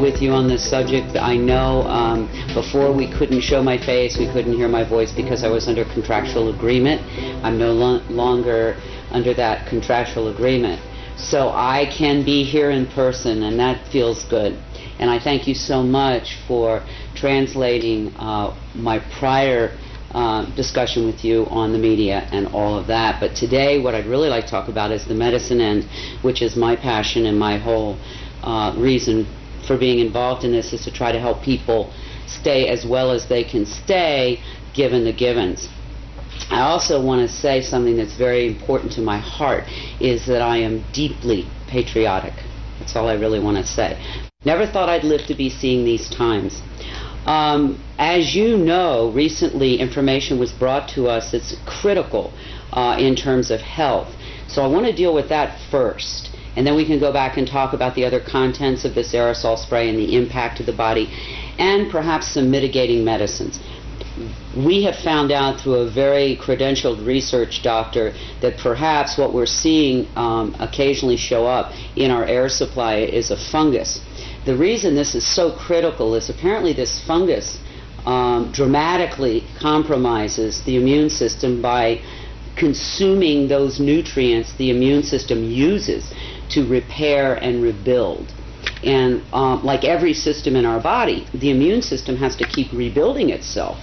with you on this subject. I know before we couldn't show my face, we couldn't hear my voice because I was under contractual agreement. I'm no longer under that contractual agreement. So I can be here in person, and that feels good. And I thank you so much for translating my prior discussion with you on the media and all of that. But today what I'd really like to talk about is the medicine end, which is my passion, and my whole reason for being involved in this is to try to help people stay as well as they can stay given the givens. I also want to say something that's very important to my heart, is that I am deeply patriotic. That's all I really want to say. Never thought I'd live to be seeing these times. As you know, recently information was brought to us that's critical in terms of health. So I want to deal with that first, and then we can go back and talk about the other contents of this aerosol spray and the impact of the body, and perhaps some mitigating medicines. We have found out through a very credentialed research doctor that perhaps what we're seeing occasionally show up in our air supply is a fungus. The reason this is so critical is apparently this fungus dramatically compromises the immune system by consuming those nutrients the immune system uses to repair and rebuild. And like every system in our body, the immune system has to keep rebuilding itself.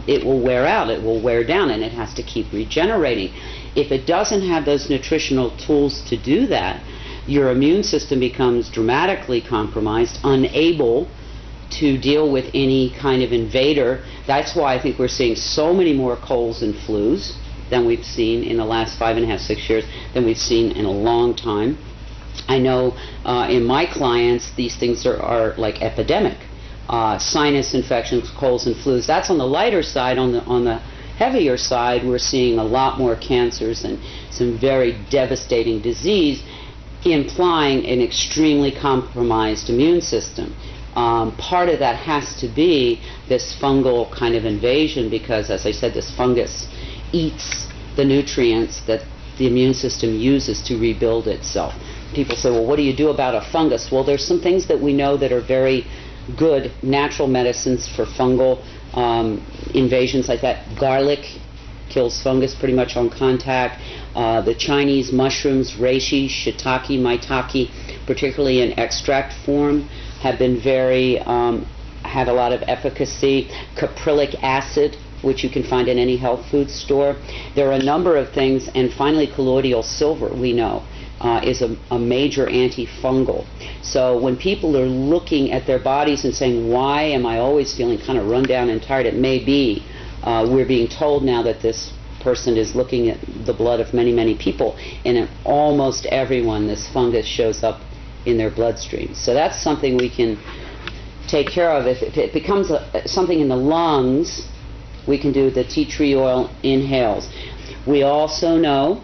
It will wear out, it will wear down, and it has to keep regenerating. If it doesn't have those nutritional tools to do that, your immune system becomes dramatically compromised, unable to deal with any kind of invader. That's why I think we're seeing so many more colds and flus than we've seen in the last 5.5, 6 years, than we've seen in a long time. I know in my clients, these things are like epidemic. Sinus infections, colds and flus. That's on the lighter side. On the heavier side, we're seeing a lot more cancers and some very devastating disease, implying an extremely compromised immune system. Part of that has to be this fungal kind of invasion, because, as I said, this fungus eats the nutrients that the immune system uses to rebuild itself. People say, well, what do you do about a fungus? Well, there's some things that we know that are very good natural medicines for fungal invasions like that. Garlic kills fungus pretty much on contact. The Chinese mushrooms, reishi, shiitake, maitake, particularly in extract form, have been had a lot of efficacy. Caprylic acid, which you can find in any health food store. There are a number of things, and finally colloidal silver, we know, is a major antifungal. So when people are looking at their bodies and saying, why am I always feeling kind of run down and tired, it may be we're being told now that this person is looking at the blood of many, many people, and in almost everyone this fungus shows up in their bloodstream. So that's something we can take care of. If it becomes something in the lungs, we can do the tea tree oil inhales. We also know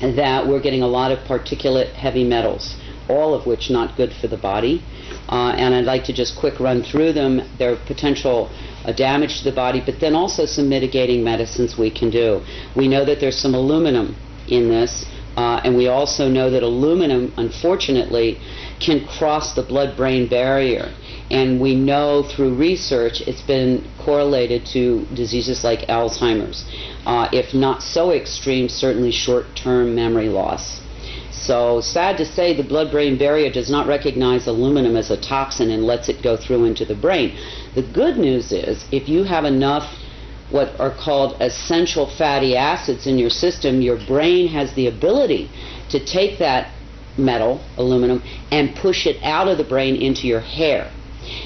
that we're getting a lot of particulate heavy metals, all of which not good for the body. And I'd like to just quick run through them. There are potential damage to the body, but then also some mitigating medicines we can do. We know that there's some aluminum in this, and we also know that aluminum, unfortunately, can cross the blood-brain barrier. And we know through research it's been correlated to diseases like Alzheimer's. If not so extreme, certainly short-term memory loss. So, sad to say, the blood-brain barrier does not recognize aluminum as a toxin and lets it go through into the brain. The good news is, if you have enough what are called essential fatty acids in your system, your brain has the ability to take that metal, aluminum, and push it out of the brain into your hair.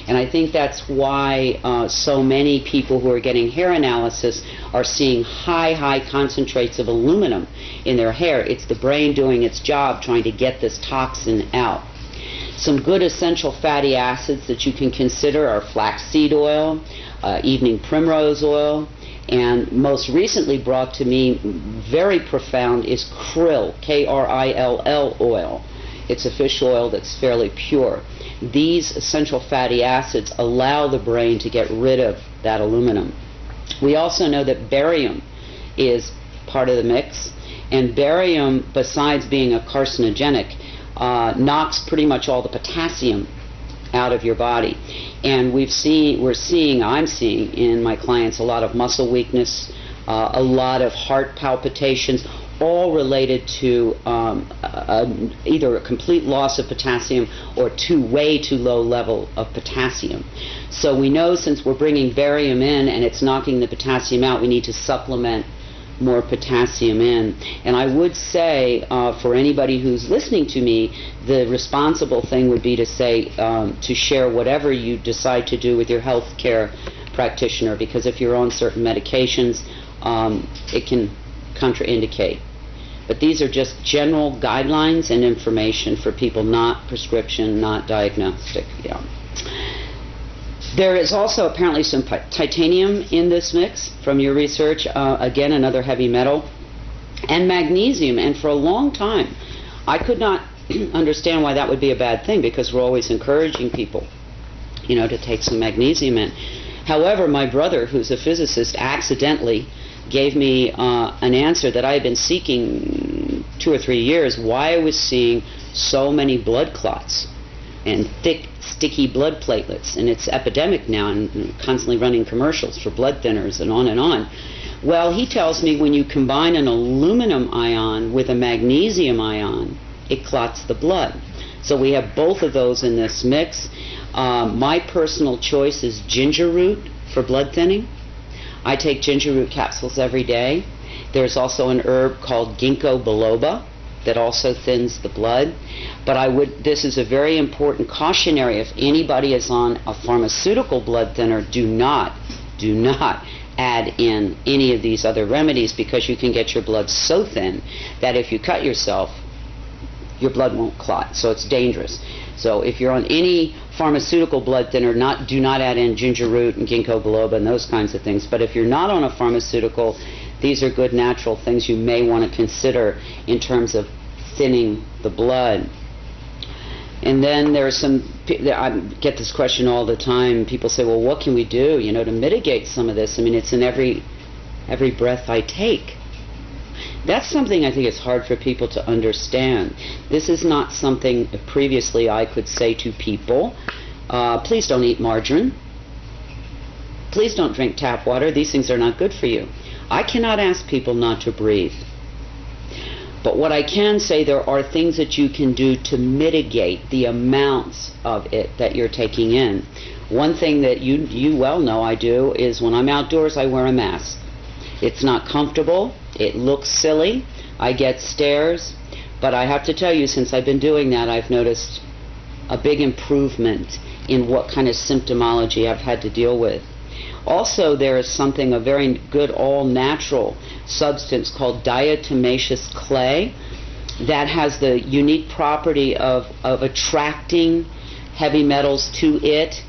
And I think that's why so many people who are getting hair analysis are seeing high concentrates of aluminum in their hair. It's the brain doing its job trying to get this toxin out. Some good essential fatty acids that you can consider are flaxseed oil, evening primrose oil, and most recently brought to me very profound is krill, K-R-I-L-L oil. It's a fish oil that's fairly pure. These essential fatty acids allow the brain to get rid of that aluminum. We also know that barium is part of the mix, and barium, besides being a carcinogenic, knocks pretty much all the potassium out of your body. And I'm seeing in my clients a lot of muscle weakness, a lot of heart palpitations, all related to either a complete loss of potassium or way too low level of potassium. So we know, since we're bringing barium in and it's knocking the potassium out, we need to supplement more potassium in. And I would say, for anybody who's listening to me, the responsible thing would be to say, to share whatever you decide to do with your health care practitioner, because if you're on certain medications, it can contraindicate. But these are just general guidelines and information for people, not prescription, not diagnostic. Yeah. There is also apparently some titanium in this mix from your research, again another heavy metal, and magnesium. And for a long time I could not understand why that would be a bad thing, because we're always encouraging people, to take some magnesium in. However, my brother, who's a physicist, accidentally gave me an answer that I had been seeking 2 or 3 years, why I was seeing so many blood clots and thick, sticky blood platelets. And it's epidemic now, and constantly running commercials for blood thinners and on and on. Well, he tells me when you combine an aluminum ion with a magnesium ion, it clots the blood. So we have both of those in this mix. My personal choice is ginger root for blood thinning. I take ginger root capsules every day. There's also an herb called ginkgo biloba that also thins the blood. But this is a very important cautionary. If anybody is on a pharmaceutical blood thinner, do not add in any of these other remedies, because you can get your blood so thin that if you cut yourself, your blood won't clot. So it's dangerous. So if you're on any pharmaceutical blood thinner, do not add in ginger root and ginkgo biloba and those kinds of things. But if you're not on a pharmaceutical, these are good natural things you may want to consider in terms of thinning the blood. And then there's I get this question all the time. People say, well, what can we do, to mitigate some of this? I mean, it's in every breath I take. That's something I think it's hard for people to understand. This is not something previously I could say to people, please don't eat margarine. Please don't drink tap water. These things are not good for you. I cannot ask people not to breathe. But what I can say, there are things that you can do to mitigate the amounts of it that you're taking in. One thing that you well know I do is when I'm outdoors, I wear a mask. It's not comfortable. It looks silly. I get stares. But I have to tell you, since I've been doing that, I've noticed a big improvement in what kind of symptomology I've had to deal with. Also, there is a very good all-natural substance called diatomaceous clay that has the unique property of attracting heavy metals to it,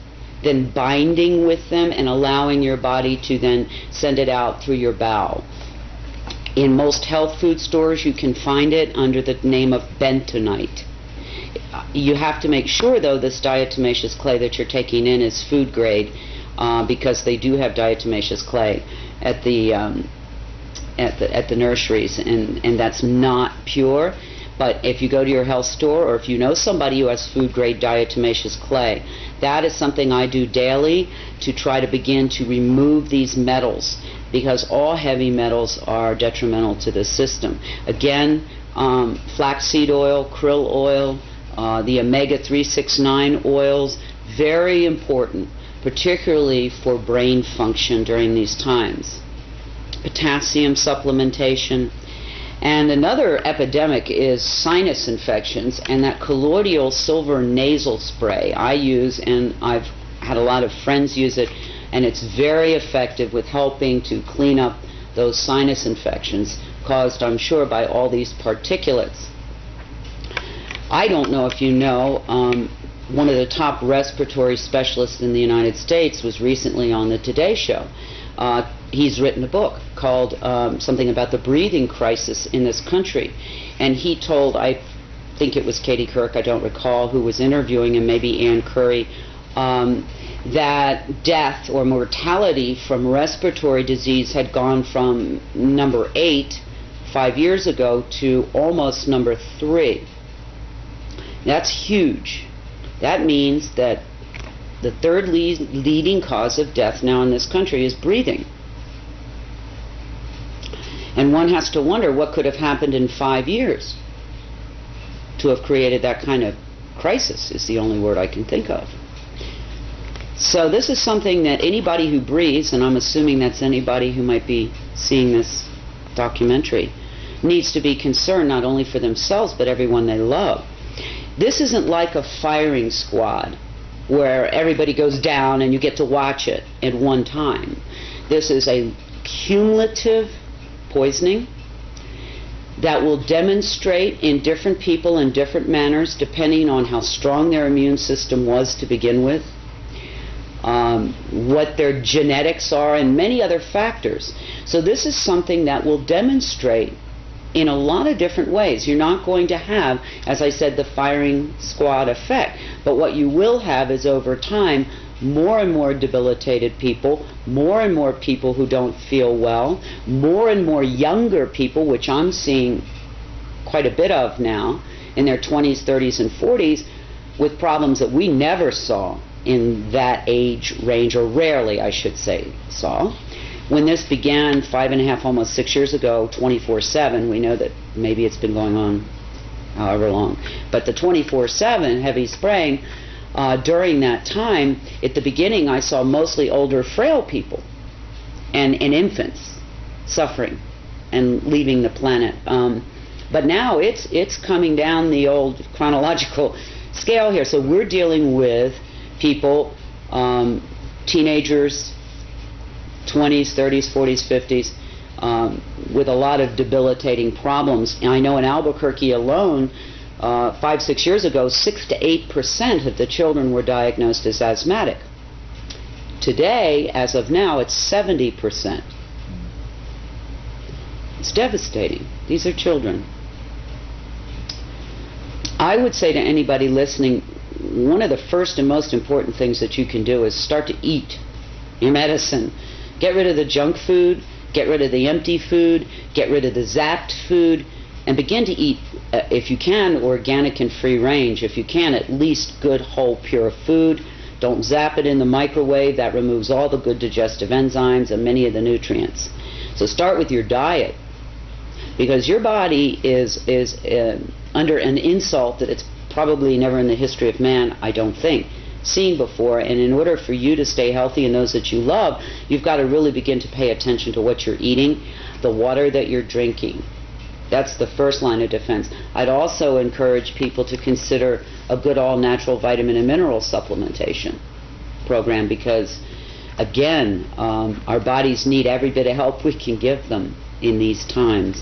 then binding with them and allowing your body to then send it out through your bowel. In most health food stores, you can find it under the name of bentonite. You have to make sure, though, this diatomaceous clay that you're taking in is food grade, because they do have diatomaceous clay at the nurseries, and that's not pure. But if you go to your health store, or if you know somebody who has food grade diatomaceous clay, that is something I do daily to try to begin to remove these metals, because all heavy metals are detrimental to the system. Again, flaxseed oil, krill oil, the omega-369 oils, very important, particularly for brain function during these times. Potassium supplementation. And another epidemic is sinus infections, and that colloidal silver nasal spray I use, and I've had a lot of friends use it, and it's very effective with helping to clean up those sinus infections caused, I'm sure, by all these particulates. I don't know if you know, one of the top respiratory specialists in the United States was recently on the Today Show. He's written a book called something about the breathing crisis in this country. And he told, I think it was Katie Couric, I don't recall, who was interviewing him, maybe Ann Curry, that death or mortality from respiratory disease had gone from number 8 5 years ago to almost number 3. That's huge. That means that the third leading cause of death now in this country is breathing. And one has to wonder what could have happened in 5 years to have created that kind of crisis, is the only word I can think of. So this is something that anybody who breathes, and I'm assuming that's anybody who might be seeing this documentary, needs to be concerned not only for themselves but everyone they love. This isn't like a firing squad where everybody goes down and you get to watch it at one time. This is a cumulative poisoning that will demonstrate in different people in different manners depending on how strong their immune system was to begin with, what their genetics are, and many other factors. So this is something that will demonstrate in a lot of different ways. You're not going to have, as I said, the firing squad effect, but what you will have is over time more and more debilitated people, more and more people who don't feel well, more and more younger people, which I'm seeing quite a bit of now, in their 20s, 30s, and 40s, with problems that we never saw in that age range, or rarely, I should say, saw. When this began 5.5, almost 6 years ago, 24/7, we know that maybe it's been going on however long, but the 24/7 heavy spraying, during that time, at the beginning I saw mostly older, frail people and infants suffering and leaving the planet. But now it's coming down the old chronological scale here. So we're dealing with people, teenagers, 20s, 30s, 40s, 50s, with a lot of debilitating problems. And I know in Albuquerque alone, 5-6 years ago, 6 to 8% of the children were diagnosed as asthmatic. Today, as of now, it's 70%. It's devastating. These are children. I would say to anybody listening, one of the first and most important things that you can do is start to eat your medicine. Get rid of the junk food, get rid of the empty food, get rid of the zapped food, and begin to eat, if you can, organic and free range. If you can, at least good, whole, pure food. Don't zap it in the microwave. That removes all the good digestive enzymes and many of the nutrients. So start with your diet, because your body is under an insult that it's probably never in the history of man, I don't think, seen before. And in order for you to stay healthy and those that you love, you've got to really begin to pay attention to what you're eating, the water that you're drinking. That's the first line of defense. I'd also encourage people to consider a good all-natural vitamin and mineral supplementation program, because, again, our bodies need every bit of help we can give them in these times.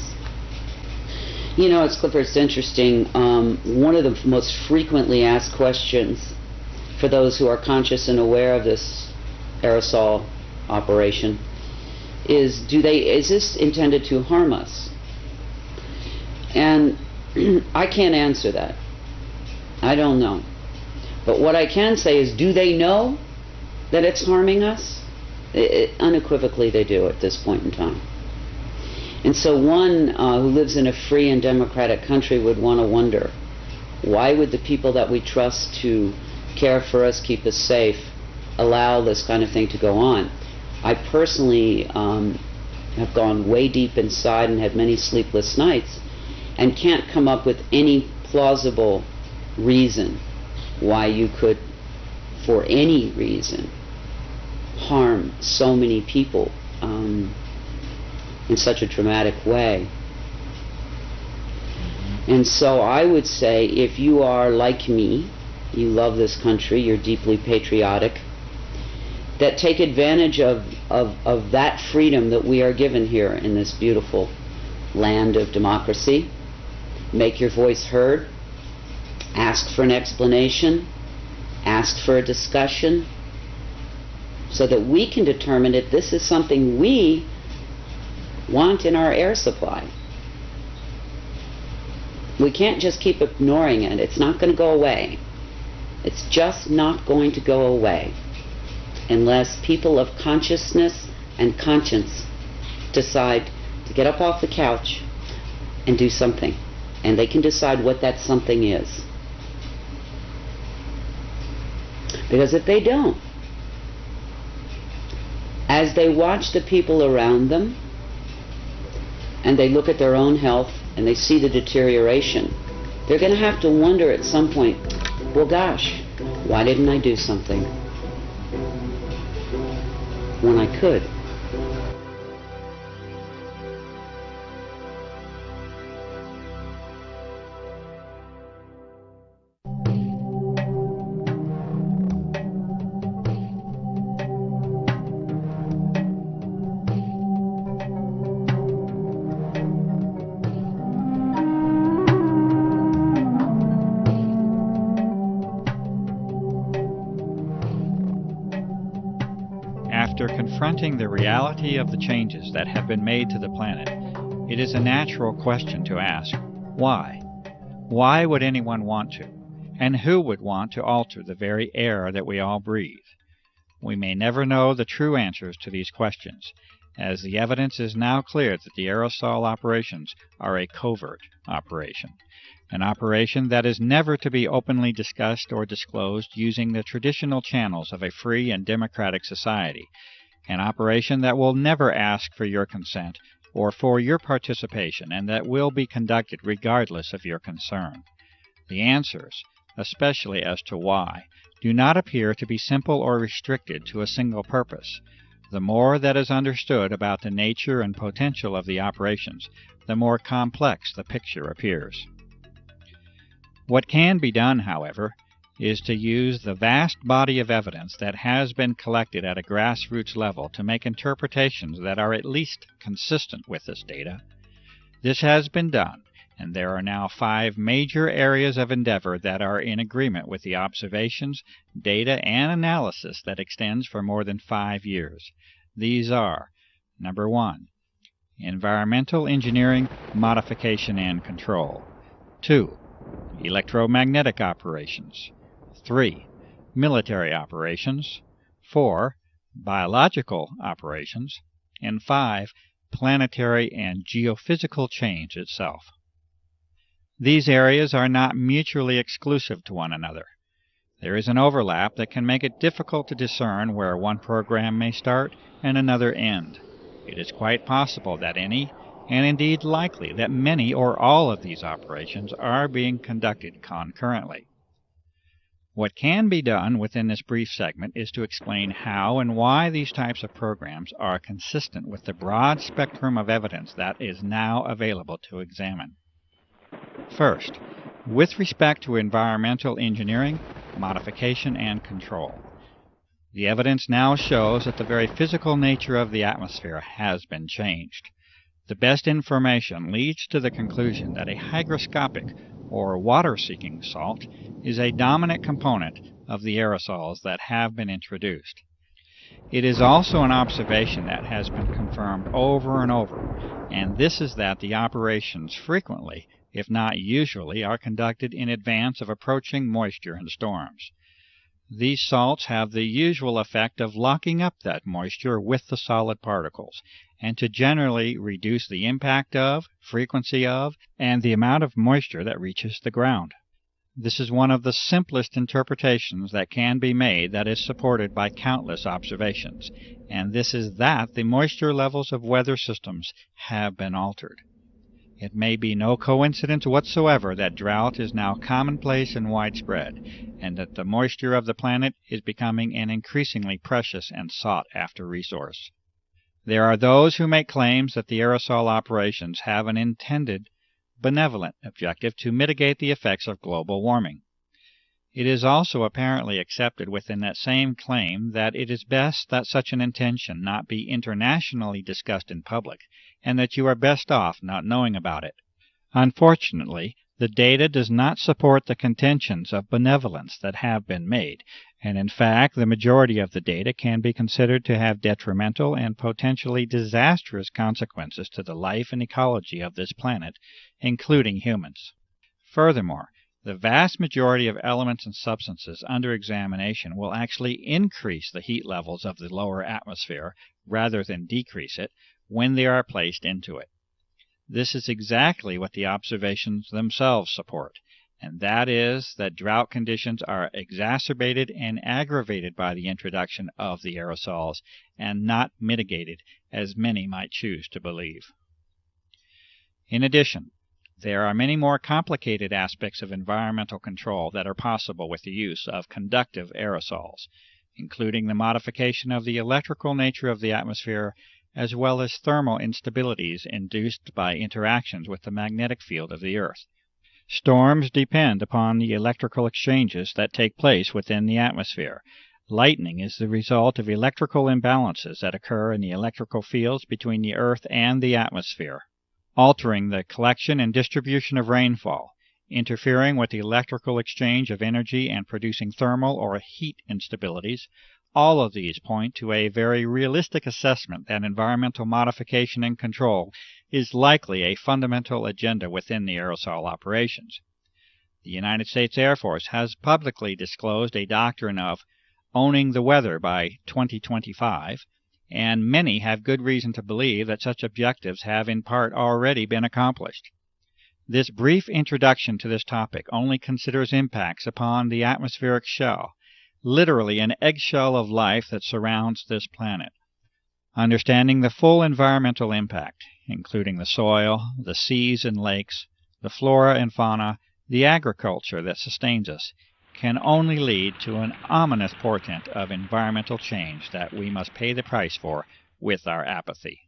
You know, it's interesting. One of the most frequently asked questions for those who are conscious and aware of this aerosol operation is, is this intended to harm us? And I can't answer that. I don't know. But what I can say is, do they know that it's harming us? Unequivocally they do at this point in time. And so one who lives in a free and democratic country would want to wonder, why would the people that we trust to care for us, keep us safe, allow this kind of thing to go on? I personally have gone way deep inside and had many sleepless nights, and can't come up with any plausible reason why you could, for any reason, harm so many people in such a dramatic way. And so I would say, if you are like me, you love this country, you're deeply patriotic, that take advantage of that freedom that we are given here in this beautiful land of democracy. Make your voice heard, ask for an explanation, ask for a discussion, so that we can determine if this is something we want in our air supply. We can't just keep ignoring it. It's not going to go away. It's just not going to go away unless people of consciousness and conscience decide to get up off the couch and do something. And they can decide what that something is. Because if they don't, as they watch the people around them and they look at their own health and they see the deterioration, they're going to have to wonder at some point, well, gosh, why didn't I do something when I could? After confronting the reality of the changes that have been made to the planet, it is a natural question to ask, why? Why would anyone want to? And who would want to alter the very air that we all breathe? We may never know the true answers to these questions, as the evidence is now clear that the aerosol operations are a covert operation, an operation that is never to be openly discussed or disclosed using the traditional channels of a free and democratic society, an operation that will never ask for your consent or for your participation, and that will be conducted regardless of your concern. The answers, especially as to why, do not appear to be simple or restricted to a single purpose. The more that is understood about the nature and potential of the operations, the more complex the picture appears. What can be done, however, is to use the vast body of evidence that has been collected at a grassroots level to make interpretations that are at least consistent with this data. This has been done, and there are now 5 major areas of endeavor that are in agreement with the observations, data, and analysis that extends for more than 5 years. These are: number 1, environmental engineering, modification, and control; 2, electromagnetic operations; 3, military operations; 4, biological operations; and 5, planetary and geophysical change itself. These areas are not mutually exclusive to one another. There is an overlap that can make it difficult to discern where one program may start and another end. It is quite possible that any, and indeed likely that many or all of these operations are being conducted concurrently. What can be done within this brief segment is to explain how and why these types of programs are consistent with the broad spectrum of evidence that is now available to examine. First, with respect to environmental engineering, modification, and control. The evidence now shows that the very physical nature of the atmosphere has been changed. The best information leads to the conclusion that a hygroscopic, or water-seeking salt, is a dominant component of the aerosols that have been introduced. It is also an observation that has been confirmed over and over, and this is that the operations frequently, if not usually, are conducted in advance of approaching moisture and storms. These salts have the usual effect of locking up that moisture with the solid particles, and to generally reduce the impact of, frequency of, and the amount of moisture that reaches the ground. This is one of the simplest interpretations that can be made that is supported by countless observations, and this is that the moisture levels of weather systems have been altered. It may be no coincidence whatsoever that drought is now commonplace and widespread, and that the moisture of the planet is becoming an increasingly precious and sought-after resource. There are those who make claims that the aerosol operations have an intended, benevolent objective to mitigate the effects of global warming. It is also apparently accepted within that same claim that it is best that such an intention not be internationally discussed in public, and that you are best off not knowing about it. Unfortunately, the data does not support the contentions of benevolence that have been made, and in fact the majority of the data can be considered to have detrimental and potentially disastrous consequences to the life and ecology of this planet, including humans. Furthermore, the vast majority of elements and substances under examination will actually increase the heat levels of the lower atmosphere rather than decrease it when they are placed into it. This is exactly what the observations themselves support, and that is that drought conditions are exacerbated and aggravated by the introduction of the aerosols and not mitigated, as many might choose to believe. In addition, there are many more complicated aspects of environmental control that are possible with the use of conductive aerosols, including the modification of the electrical nature of the atmosphere, as well as thermal instabilities induced by interactions with the magnetic field of the Earth. Storms depend upon the electrical exchanges that take place within the atmosphere. Lightning is the result of electrical imbalances that occur in the electrical fields between the Earth and the atmosphere, altering the collection and distribution of rainfall, interfering with the electrical exchange of energy and producing thermal or heat instabilities. All of these point to a very realistic assessment that environmental modification and control is likely a fundamental agenda within the aerosol operations. The United States Air Force has publicly disclosed a doctrine of owning the weather by 2025, and many have good reason to believe that such objectives have in part already been accomplished. This brief introduction to this topic only considers impacts upon the atmospheric shell, literally an eggshell of life that surrounds this planet. Understanding the full environmental impact, including the soil, the seas and lakes, the flora and fauna, the agriculture that sustains us, can only lead to an ominous portent of environmental change that we must pay the price for with our apathy.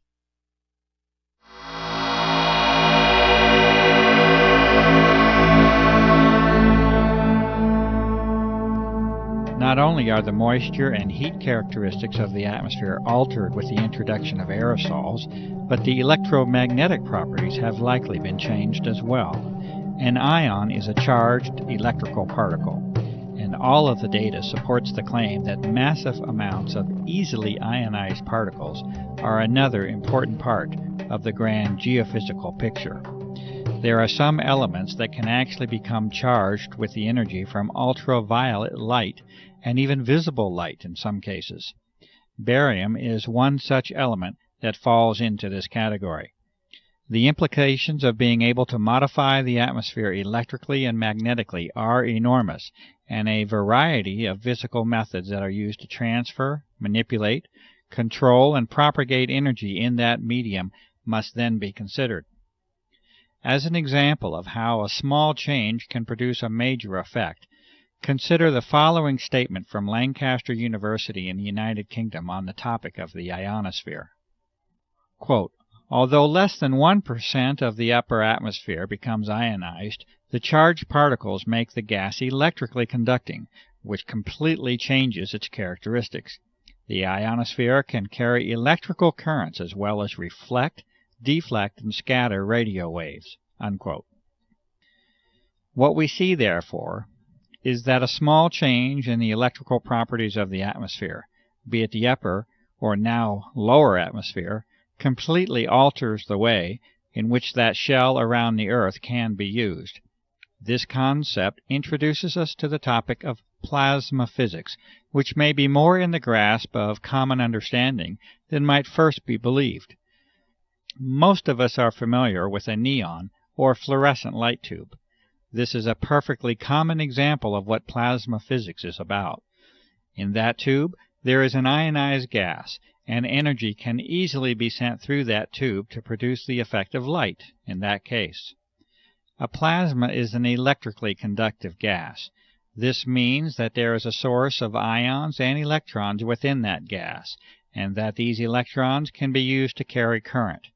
Not only are the moisture and heat characteristics of the atmosphere altered with the introduction of aerosols, but the electromagnetic properties have likely been changed as well. An ion is a charged electrical particle, and all of the data supports the claim that massive amounts of easily ionized particles are another important part of the grand geophysical picture. There are some elements that can actually become charged with the energy from ultraviolet light and even visible light in some cases. Barium is one such element that falls into this category. The implications of being able to modify the atmosphere electrically and magnetically are enormous, and a variety of physical methods that are used to transfer, manipulate, control, and propagate energy in that medium must then be considered. As an example of how a small change can produce a major effect, consider the following statement from Lancaster University in the United Kingdom on the topic of the ionosphere. Quote, "Although less than 1% of the upper atmosphere becomes ionized, the charged particles make the gas electrically conducting, which completely changes its characteristics. The ionosphere can carry electrical currents as well as reflect, deflect, and scatter radio waves." Unquote. What we see, therefore, is that a small change in the electrical properties of the atmosphere, be it the upper or now lower atmosphere, completely alters the way in which that shell around the Earth can be used. This concept introduces us to the topic of plasma physics, which may be more in the grasp of common understanding than might first be believed. Most of us are familiar with a neon or fluorescent light tube. This is a perfectly common example of what plasma physics is about. In that tube, there is an ionized gas, and energy can easily be sent through that tube to produce the effect of light in that case. A plasma is an electrically conductive gas. This means that there is a source of ions and electrons within that gas, and that these electrons can be used to carry current.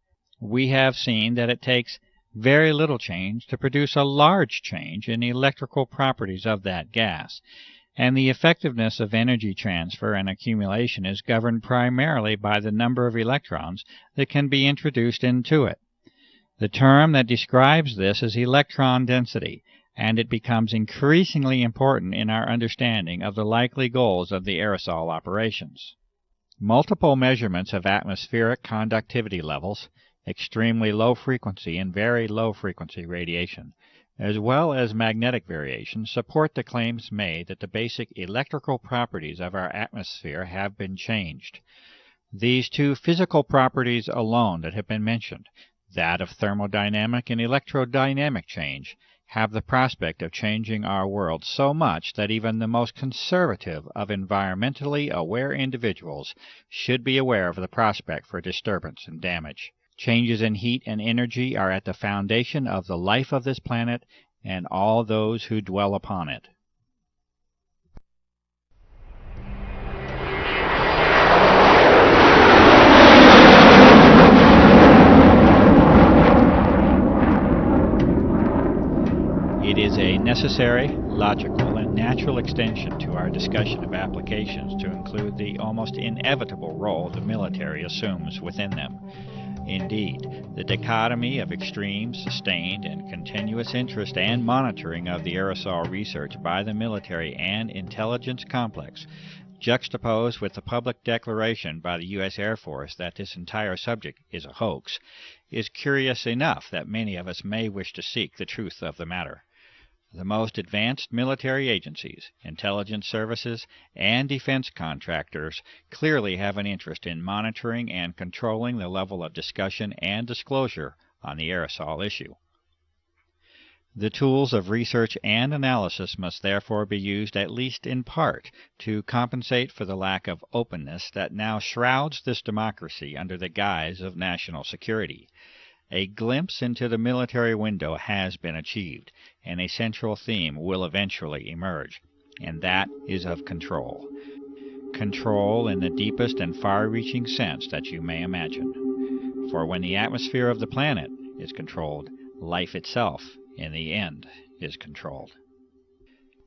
We have seen that it takes very little change to produce a large change in the electrical properties of that gas, and the effectiveness of energy transfer and accumulation is governed primarily by the number of electrons that can be introduced into it. The term that describes this is electron density, and it becomes increasingly important in our understanding of the likely goals of the aerosol operations. Multiple measurements of atmospheric conductivity levels, extremely low frequency and very low frequency radiation, as well as magnetic variation, support the claims made that the basic electrical properties of our atmosphere have been changed. These two physical properties alone that have been mentioned, that of thermodynamic and electrodynamic change, have the prospect of changing our world so much that even the most conservative of environmentally aware individuals should be aware of the prospect for disturbance and damage. Changes in heat and energy are at the foundation of the life of this planet and all those who dwell upon it. It is a necessary, logical, and natural extension to our discussion of applications to include the almost inevitable role the military assumes within them. Indeed, the dichotomy of extreme, sustained, and continuous interest and monitoring of the aerosol research by the military and intelligence complex, juxtaposed with the public declaration by the U.S. Air Force that this entire subject is a hoax, is curious enough that many of us may wish to seek the truth of the matter. The most advanced military agencies, intelligence services, and defense contractors clearly have an interest in monitoring and controlling the level of discussion and disclosure on the aerosol issue. The tools of research and analysis must therefore be used at least in part to compensate for the lack of openness that now shrouds this democracy under the guise of national security. A glimpse into the military window has been achieved, and a central theme will eventually emerge, and that is of control. Control in the deepest and far-reaching sense that you may imagine. For when the atmosphere of the planet is controlled, life itself, in the end, is controlled.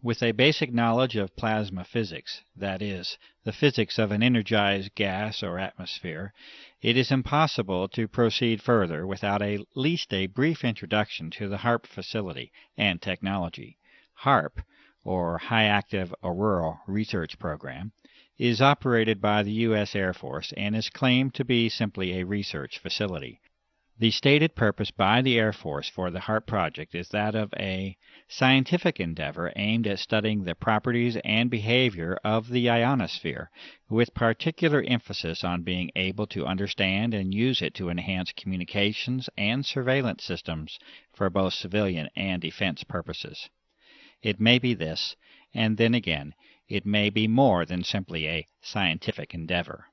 With a basic knowledge of plasma physics, that is, the physics of an energized gas or atmosphere, it is impossible to proceed further without at least a brief introduction to the HAARP facility and technology. HAARP, or High Active Auroral Research Program, is operated by the U.S. Air Force and is claimed to be simply a research facility. The stated purpose by the Air Force for the HAARP project is that of a scientific endeavor aimed at studying the properties and behavior of the ionosphere, with particular emphasis on being able to understand and use it to enhance communications and surveillance systems for both civilian and defense purposes. It may be this, and then again, it may be more than simply a scientific endeavor.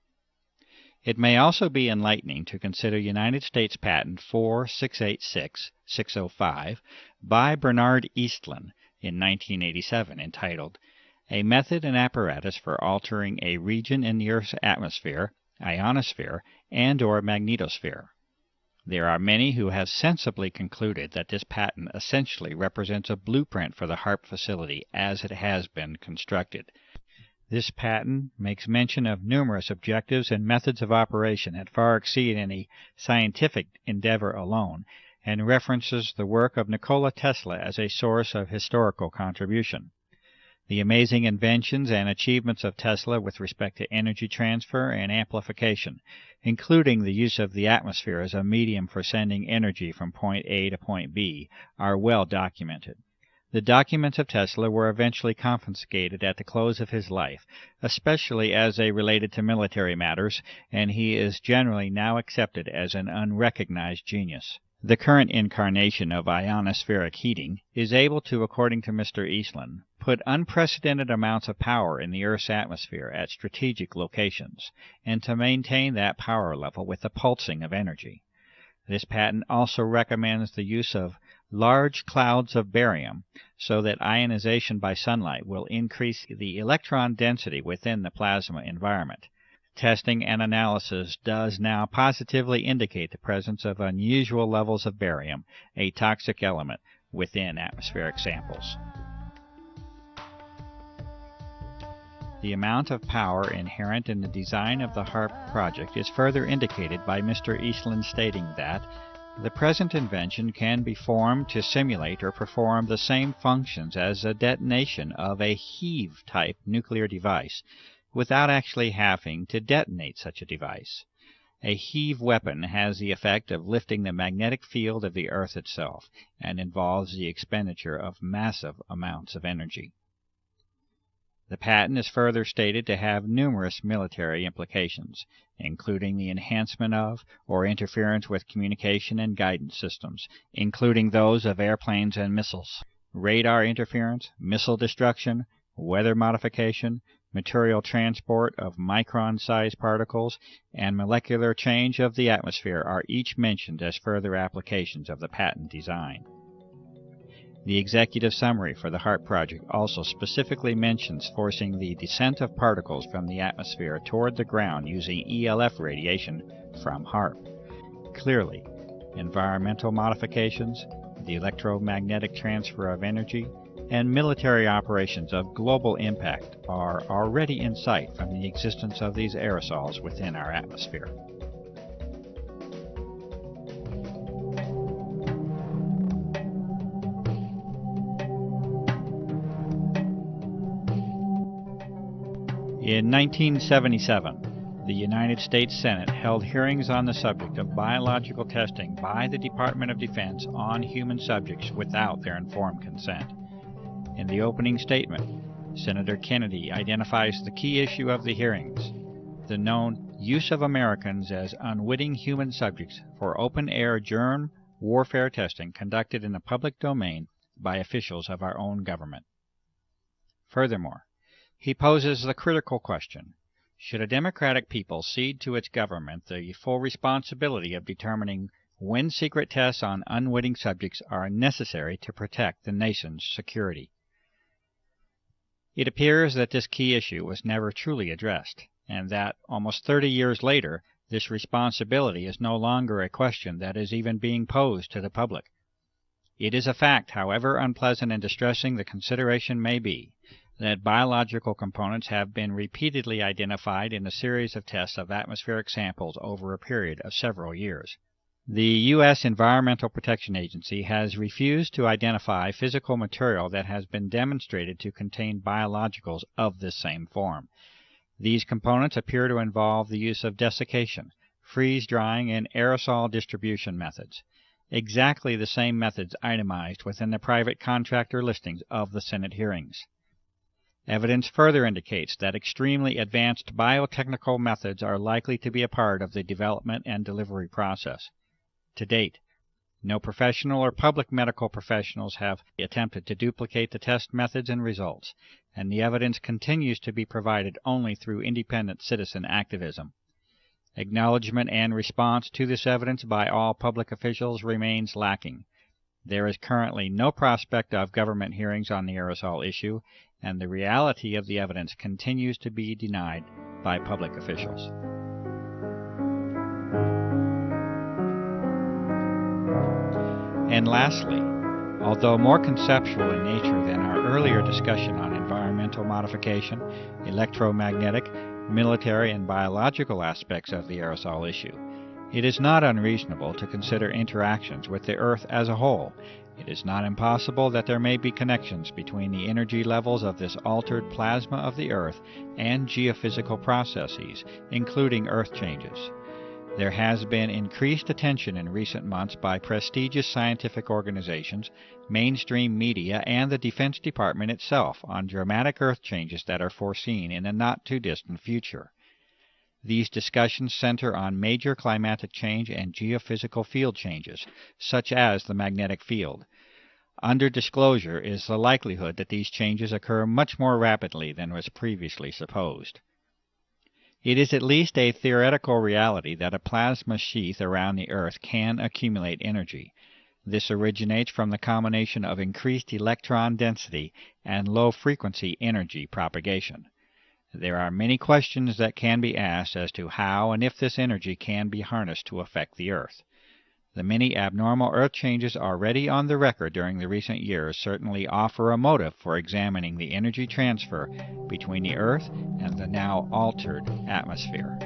It may also be enlightening to consider United States Patent 4686605 by Bernard Eastlund in 1987 entitled, A Method and Apparatus for Altering a Region in the Earth's Atmosphere, Ionosphere, and or Magnetosphere. There are many who have sensibly concluded that this patent essentially represents a blueprint for the HAARP facility as it has been constructed. This patent makes mention of numerous objectives and methods of operation that far exceed any scientific endeavor alone, and references the work of Nikola Tesla as a source of historical contribution. The amazing inventions and achievements of Tesla with respect to energy transfer and amplification, including the use of the atmosphere as a medium for sending energy from point A to point B, are well documented. The documents of Tesla were eventually confiscated at the close of his life, especially as they related to military matters, and he is generally now accepted as an unrecognized genius. The current incarnation of ionospheric heating is able to, according to Mr. Eastland, put unprecedented amounts of power in the Earth's atmosphere at strategic locations, and to maintain that power level with the pulsing of energy. This patent also recommends the use of large clouds of barium so that ionization by sunlight will increase the electron density within the plasma environment. Testing and analysis does now positively indicate the presence of unusual levels of barium, a toxic element, within atmospheric samples. The amount of power inherent in the design of the HARP project is further indicated by Mr. Eastland stating that the present invention can be formed to simulate or perform the same functions as a detonation of a heave-type nuclear device without actually having to detonate such a device. A heave weapon has the effect of lifting the magnetic field of the Earth itself and involves the expenditure of massive amounts of energy. The patent is further stated to have numerous military implications, including the enhancement of or interference with communication and guidance systems, including those of airplanes and missiles, radar interference, missile destruction, weather modification, material transport of micron-sized particles, and molecular change of the atmosphere are each mentioned as further applications of the patent design. The executive summary for the HARP project also specifically mentions forcing the descent of particles from the atmosphere toward the ground using ELF radiation from HARP. Clearly, environmental modifications, the electromagnetic transfer of energy, and military operations of global impact are already in sight from the existence of these aerosols within our atmosphere. In 1977, the United States Senate held hearings on the subject of biological testing by the Department of Defense on human subjects without their informed consent. In the opening statement, Senator Kennedy identifies the key issue of the hearings, the known use of Americans as unwitting human subjects for open-air germ warfare testing conducted in the public domain by officials of our own government. Furthermore, he poses the critical question, should a democratic people cede to its government the full responsibility of determining when secret tests on unwitting subjects are necessary to protect the nation's security? It appears that this key issue was never truly addressed, and that, almost 30 years later, this responsibility is no longer a question that is even being posed to the public. It is a fact, however unpleasant and distressing the consideration may be, that biological components have been repeatedly identified in a series of tests of atmospheric samples over a period of several years. The U.S. Environmental Protection Agency has refused to identify physical material that has been demonstrated to contain biologicals of this same form. These components appear to involve the use of desiccation, freeze-drying, and aerosol distribution methods, exactly the same methods itemized within the private contractor listings of the Senate hearings. Evidence further indicates that extremely advanced biotechnical methods are likely to be a part of the development and delivery process. To date, no professional or public medical professionals have attempted to duplicate the test methods and results, and the evidence continues to be provided only through independent citizen activism. Acknowledgement and response to this evidence by all public officials remains lacking. There is currently no prospect of government hearings on the aerosol issue, and the reality of the evidence continues to be denied by public officials. And lastly, although more conceptual in nature than our earlier discussion on environmental modification, electromagnetic, military, and biological aspects of the aerosol issue, it is not unreasonable to consider interactions with the Earth as a whole. It is not impossible that there may be connections between the energy levels of this altered plasma of the Earth and geophysical processes, including Earth changes. There has been increased attention in recent months by prestigious scientific organizations, mainstream media, and the Defense Department itself on dramatic Earth changes that are foreseen in a not-too-distant future. These discussions center on major climatic change and geophysical field changes, such as the magnetic field. Under disclosure is the likelihood that these changes occur much more rapidly than was previously supposed. It is at least a theoretical reality that a plasma sheath around the Earth can accumulate energy. This originates from the combination of increased electron density and low-frequency energy propagation. There are many questions that can be asked as to how and if this energy can be harnessed to affect the Earth. The many abnormal Earth changes already on the record during the recent years certainly offer a motive for examining the energy transfer between the Earth and the now altered atmosphere.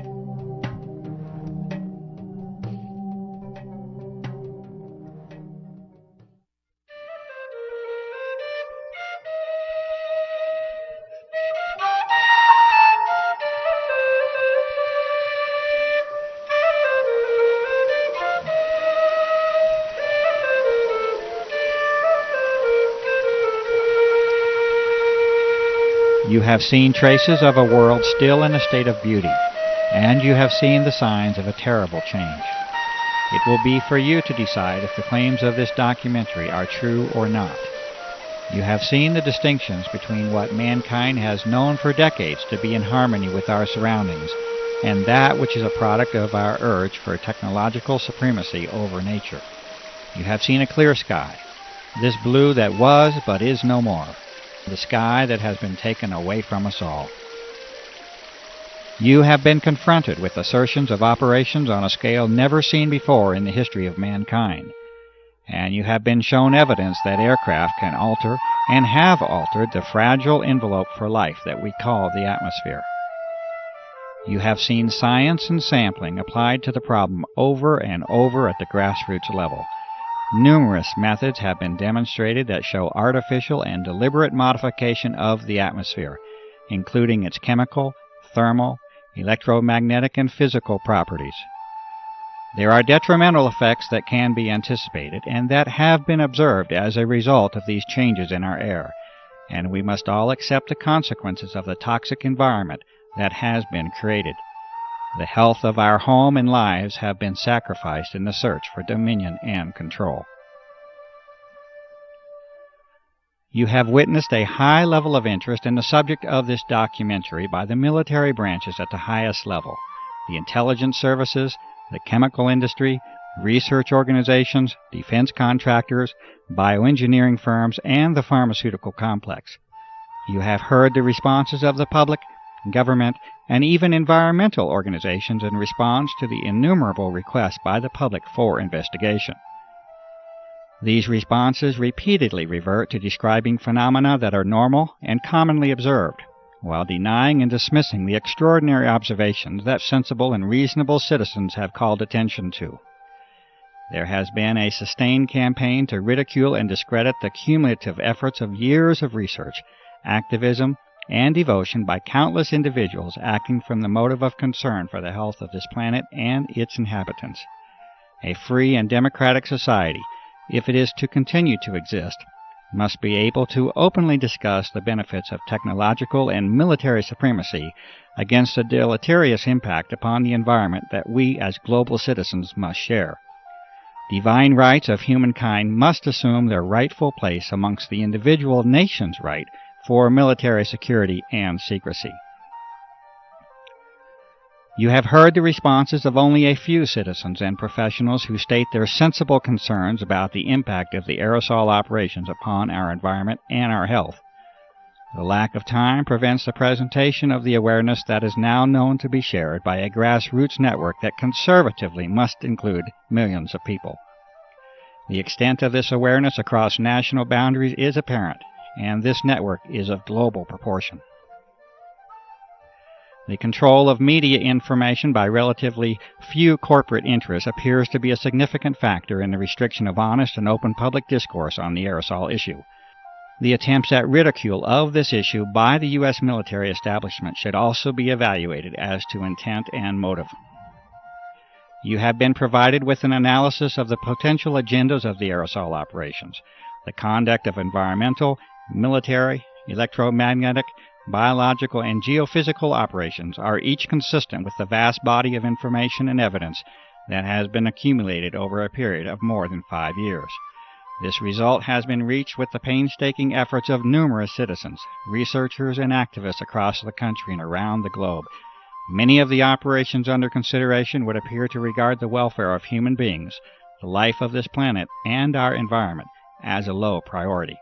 You have seen traces of a world still in a state of beauty, and you have seen the signs of a terrible change. It will be for you to decide if the claims of this documentary are true or not. You have seen the distinctions between what mankind has known for decades to be in harmony with our surroundings, and that which is a product of our urge for technological supremacy over nature. You have seen a clear sky, this blue that was but is no more. The sky that has been taken away from us all. You have been confronted with assertions of operations on a scale never seen before in the history of mankind, and you have been shown evidence that aircraft can alter and have altered the fragile envelope for life that we call the atmosphere. You have seen science and sampling applied to the problem over and over at the grassroots level. Numerous methods have been demonstrated that show artificial and deliberate modification of the atmosphere, including its chemical, thermal, electromagnetic, and physical properties. There are detrimental effects that can be anticipated and that have been observed as a result of these changes in our air, and we must all accept the consequences of the toxic environment that has been created. The health of our home and lives have been sacrificed in the search for dominion and control. You have witnessed a high level of interest in the subject of this documentary by the military branches at the highest level, the intelligence services, the chemical industry, research organizations, defense contractors, bioengineering firms, and the pharmaceutical complex. You have heard the responses of the public, government, and even environmental organizations in response to the innumerable requests by the public for investigation. These responses repeatedly revert to describing phenomena that are normal and commonly observed, while denying and dismissing the extraordinary observations that sensible and reasonable citizens have called attention to. There has been a sustained campaign to ridicule and discredit the cumulative efforts of years of research, activism, and devotion by countless individuals acting from the motive of concern for the health of this planet and its inhabitants. A free and democratic society, if it is to continue to exist, must be able to openly discuss the benefits of technological and military supremacy against the deleterious impact upon the environment that we as global citizens must share. Divine rights of humankind must assume their rightful place amongst the individual nation's right for military security and secrecy. You have heard the responses of only a few citizens and professionals who state their sensible concerns about the impact of the aerosol operations upon our environment and our health. The lack of time prevents the presentation of the awareness that is now known to be shared by a grassroots network that conservatively must include millions of people. The extent of this awareness across national boundaries is apparent, and this network is of global proportion. The control of media information by relatively few corporate interests appears to be a significant factor in the restriction of honest and open public discourse on the aerosol issue. The attempts at ridicule of this issue by the U.S. military establishment should also be evaluated as to intent and motive. You have been provided with an analysis of the potential agendas of the aerosol operations, the conduct of environmental, military, electromagnetic, biological, and geophysical operations are each consistent with the vast body of information and evidence that has been accumulated over a period of more than 5 years. This result has been reached with the painstaking efforts of numerous citizens, researchers, and activists across the country and around the globe. Many of the operations under consideration would appear to regard the welfare of human beings, the life of this planet, and our environment as a low priority.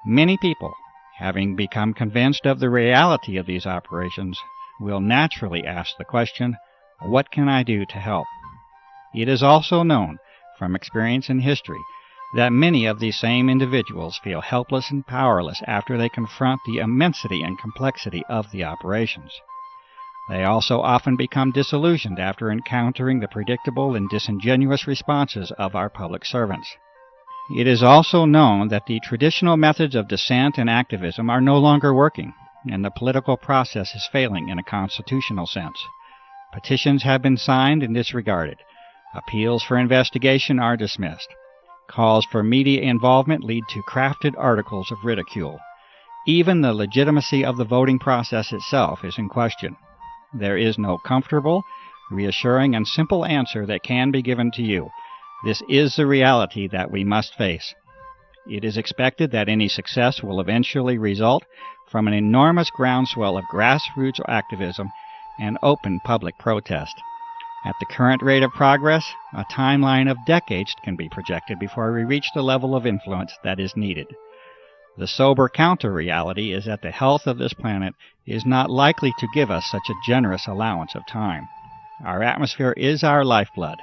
Many people, having become convinced of the reality of these operations, will naturally ask the question, what can I do to help? It is also known from experience in history that many of these same individuals feel helpless and powerless after they confront the immensity and complexity of the operations. They also often become disillusioned after encountering the predictable and disingenuous responses of our public servants. It is also known that the traditional methods of dissent and activism are no longer working, and the political process is failing in a constitutional sense. Petitions have been signed and disregarded. Appeals for investigation are dismissed. Calls for media involvement lead to crafted articles of ridicule. Even the legitimacy of the voting process itself is in question. There is no comfortable, reassuring, and simple answer that can be given to you. This is the reality that we must face. It is expected that any success will eventually result from an enormous groundswell of grassroots activism and open public protest. At the current rate of progress, a timeline of decades can be projected before we reach the level of influence that is needed. The sober counter-reality is that the health of this planet is not likely to give us such a generous allowance of time. Our atmosphere is our lifeblood,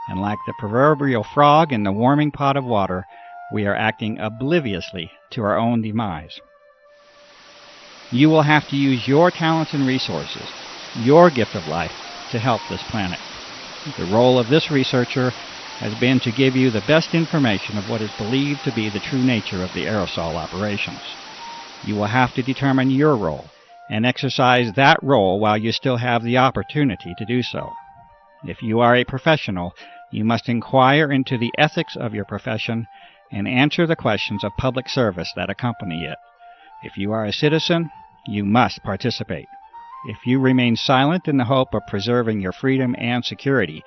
and like the proverbial frog in the warming pot of water, we are acting obliviously to our own demise. You will have to use your talents and resources, your gift of life, to help this planet. The role of this researcher has been to give you the best information of what is believed to be the true nature of the aerosol operations. You will have to determine your role and exercise that role while you still have the opportunity to do so. If you are a professional, you must inquire into the ethics of your profession and answer the questions of public service that accompany it. If you are a citizen, you must participate. If you remain silent in the hope of preserving your freedom and security,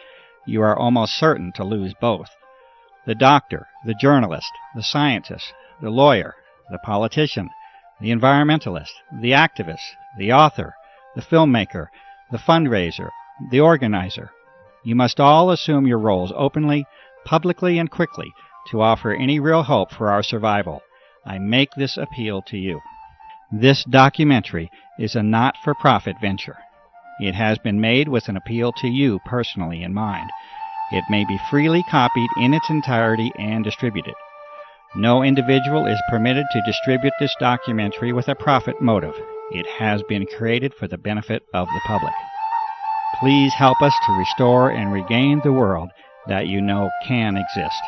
you are almost certain to lose both. The doctor, the journalist, the scientist, the lawyer, the politician, the environmentalist, the activist, the author, the filmmaker, the fundraiser, the organizer. You must all assume your roles openly, publicly, and quickly to offer any real hope for our survival. I make this appeal to you. This documentary is a not-for-profit venture. It has been made with an appeal to you personally in mind. It may be freely copied in its entirety and distributed. No individual is permitted to distribute this documentary with a profit motive. It has been created for the benefit of the public. Please help us to restore and regain the world that you know can exist.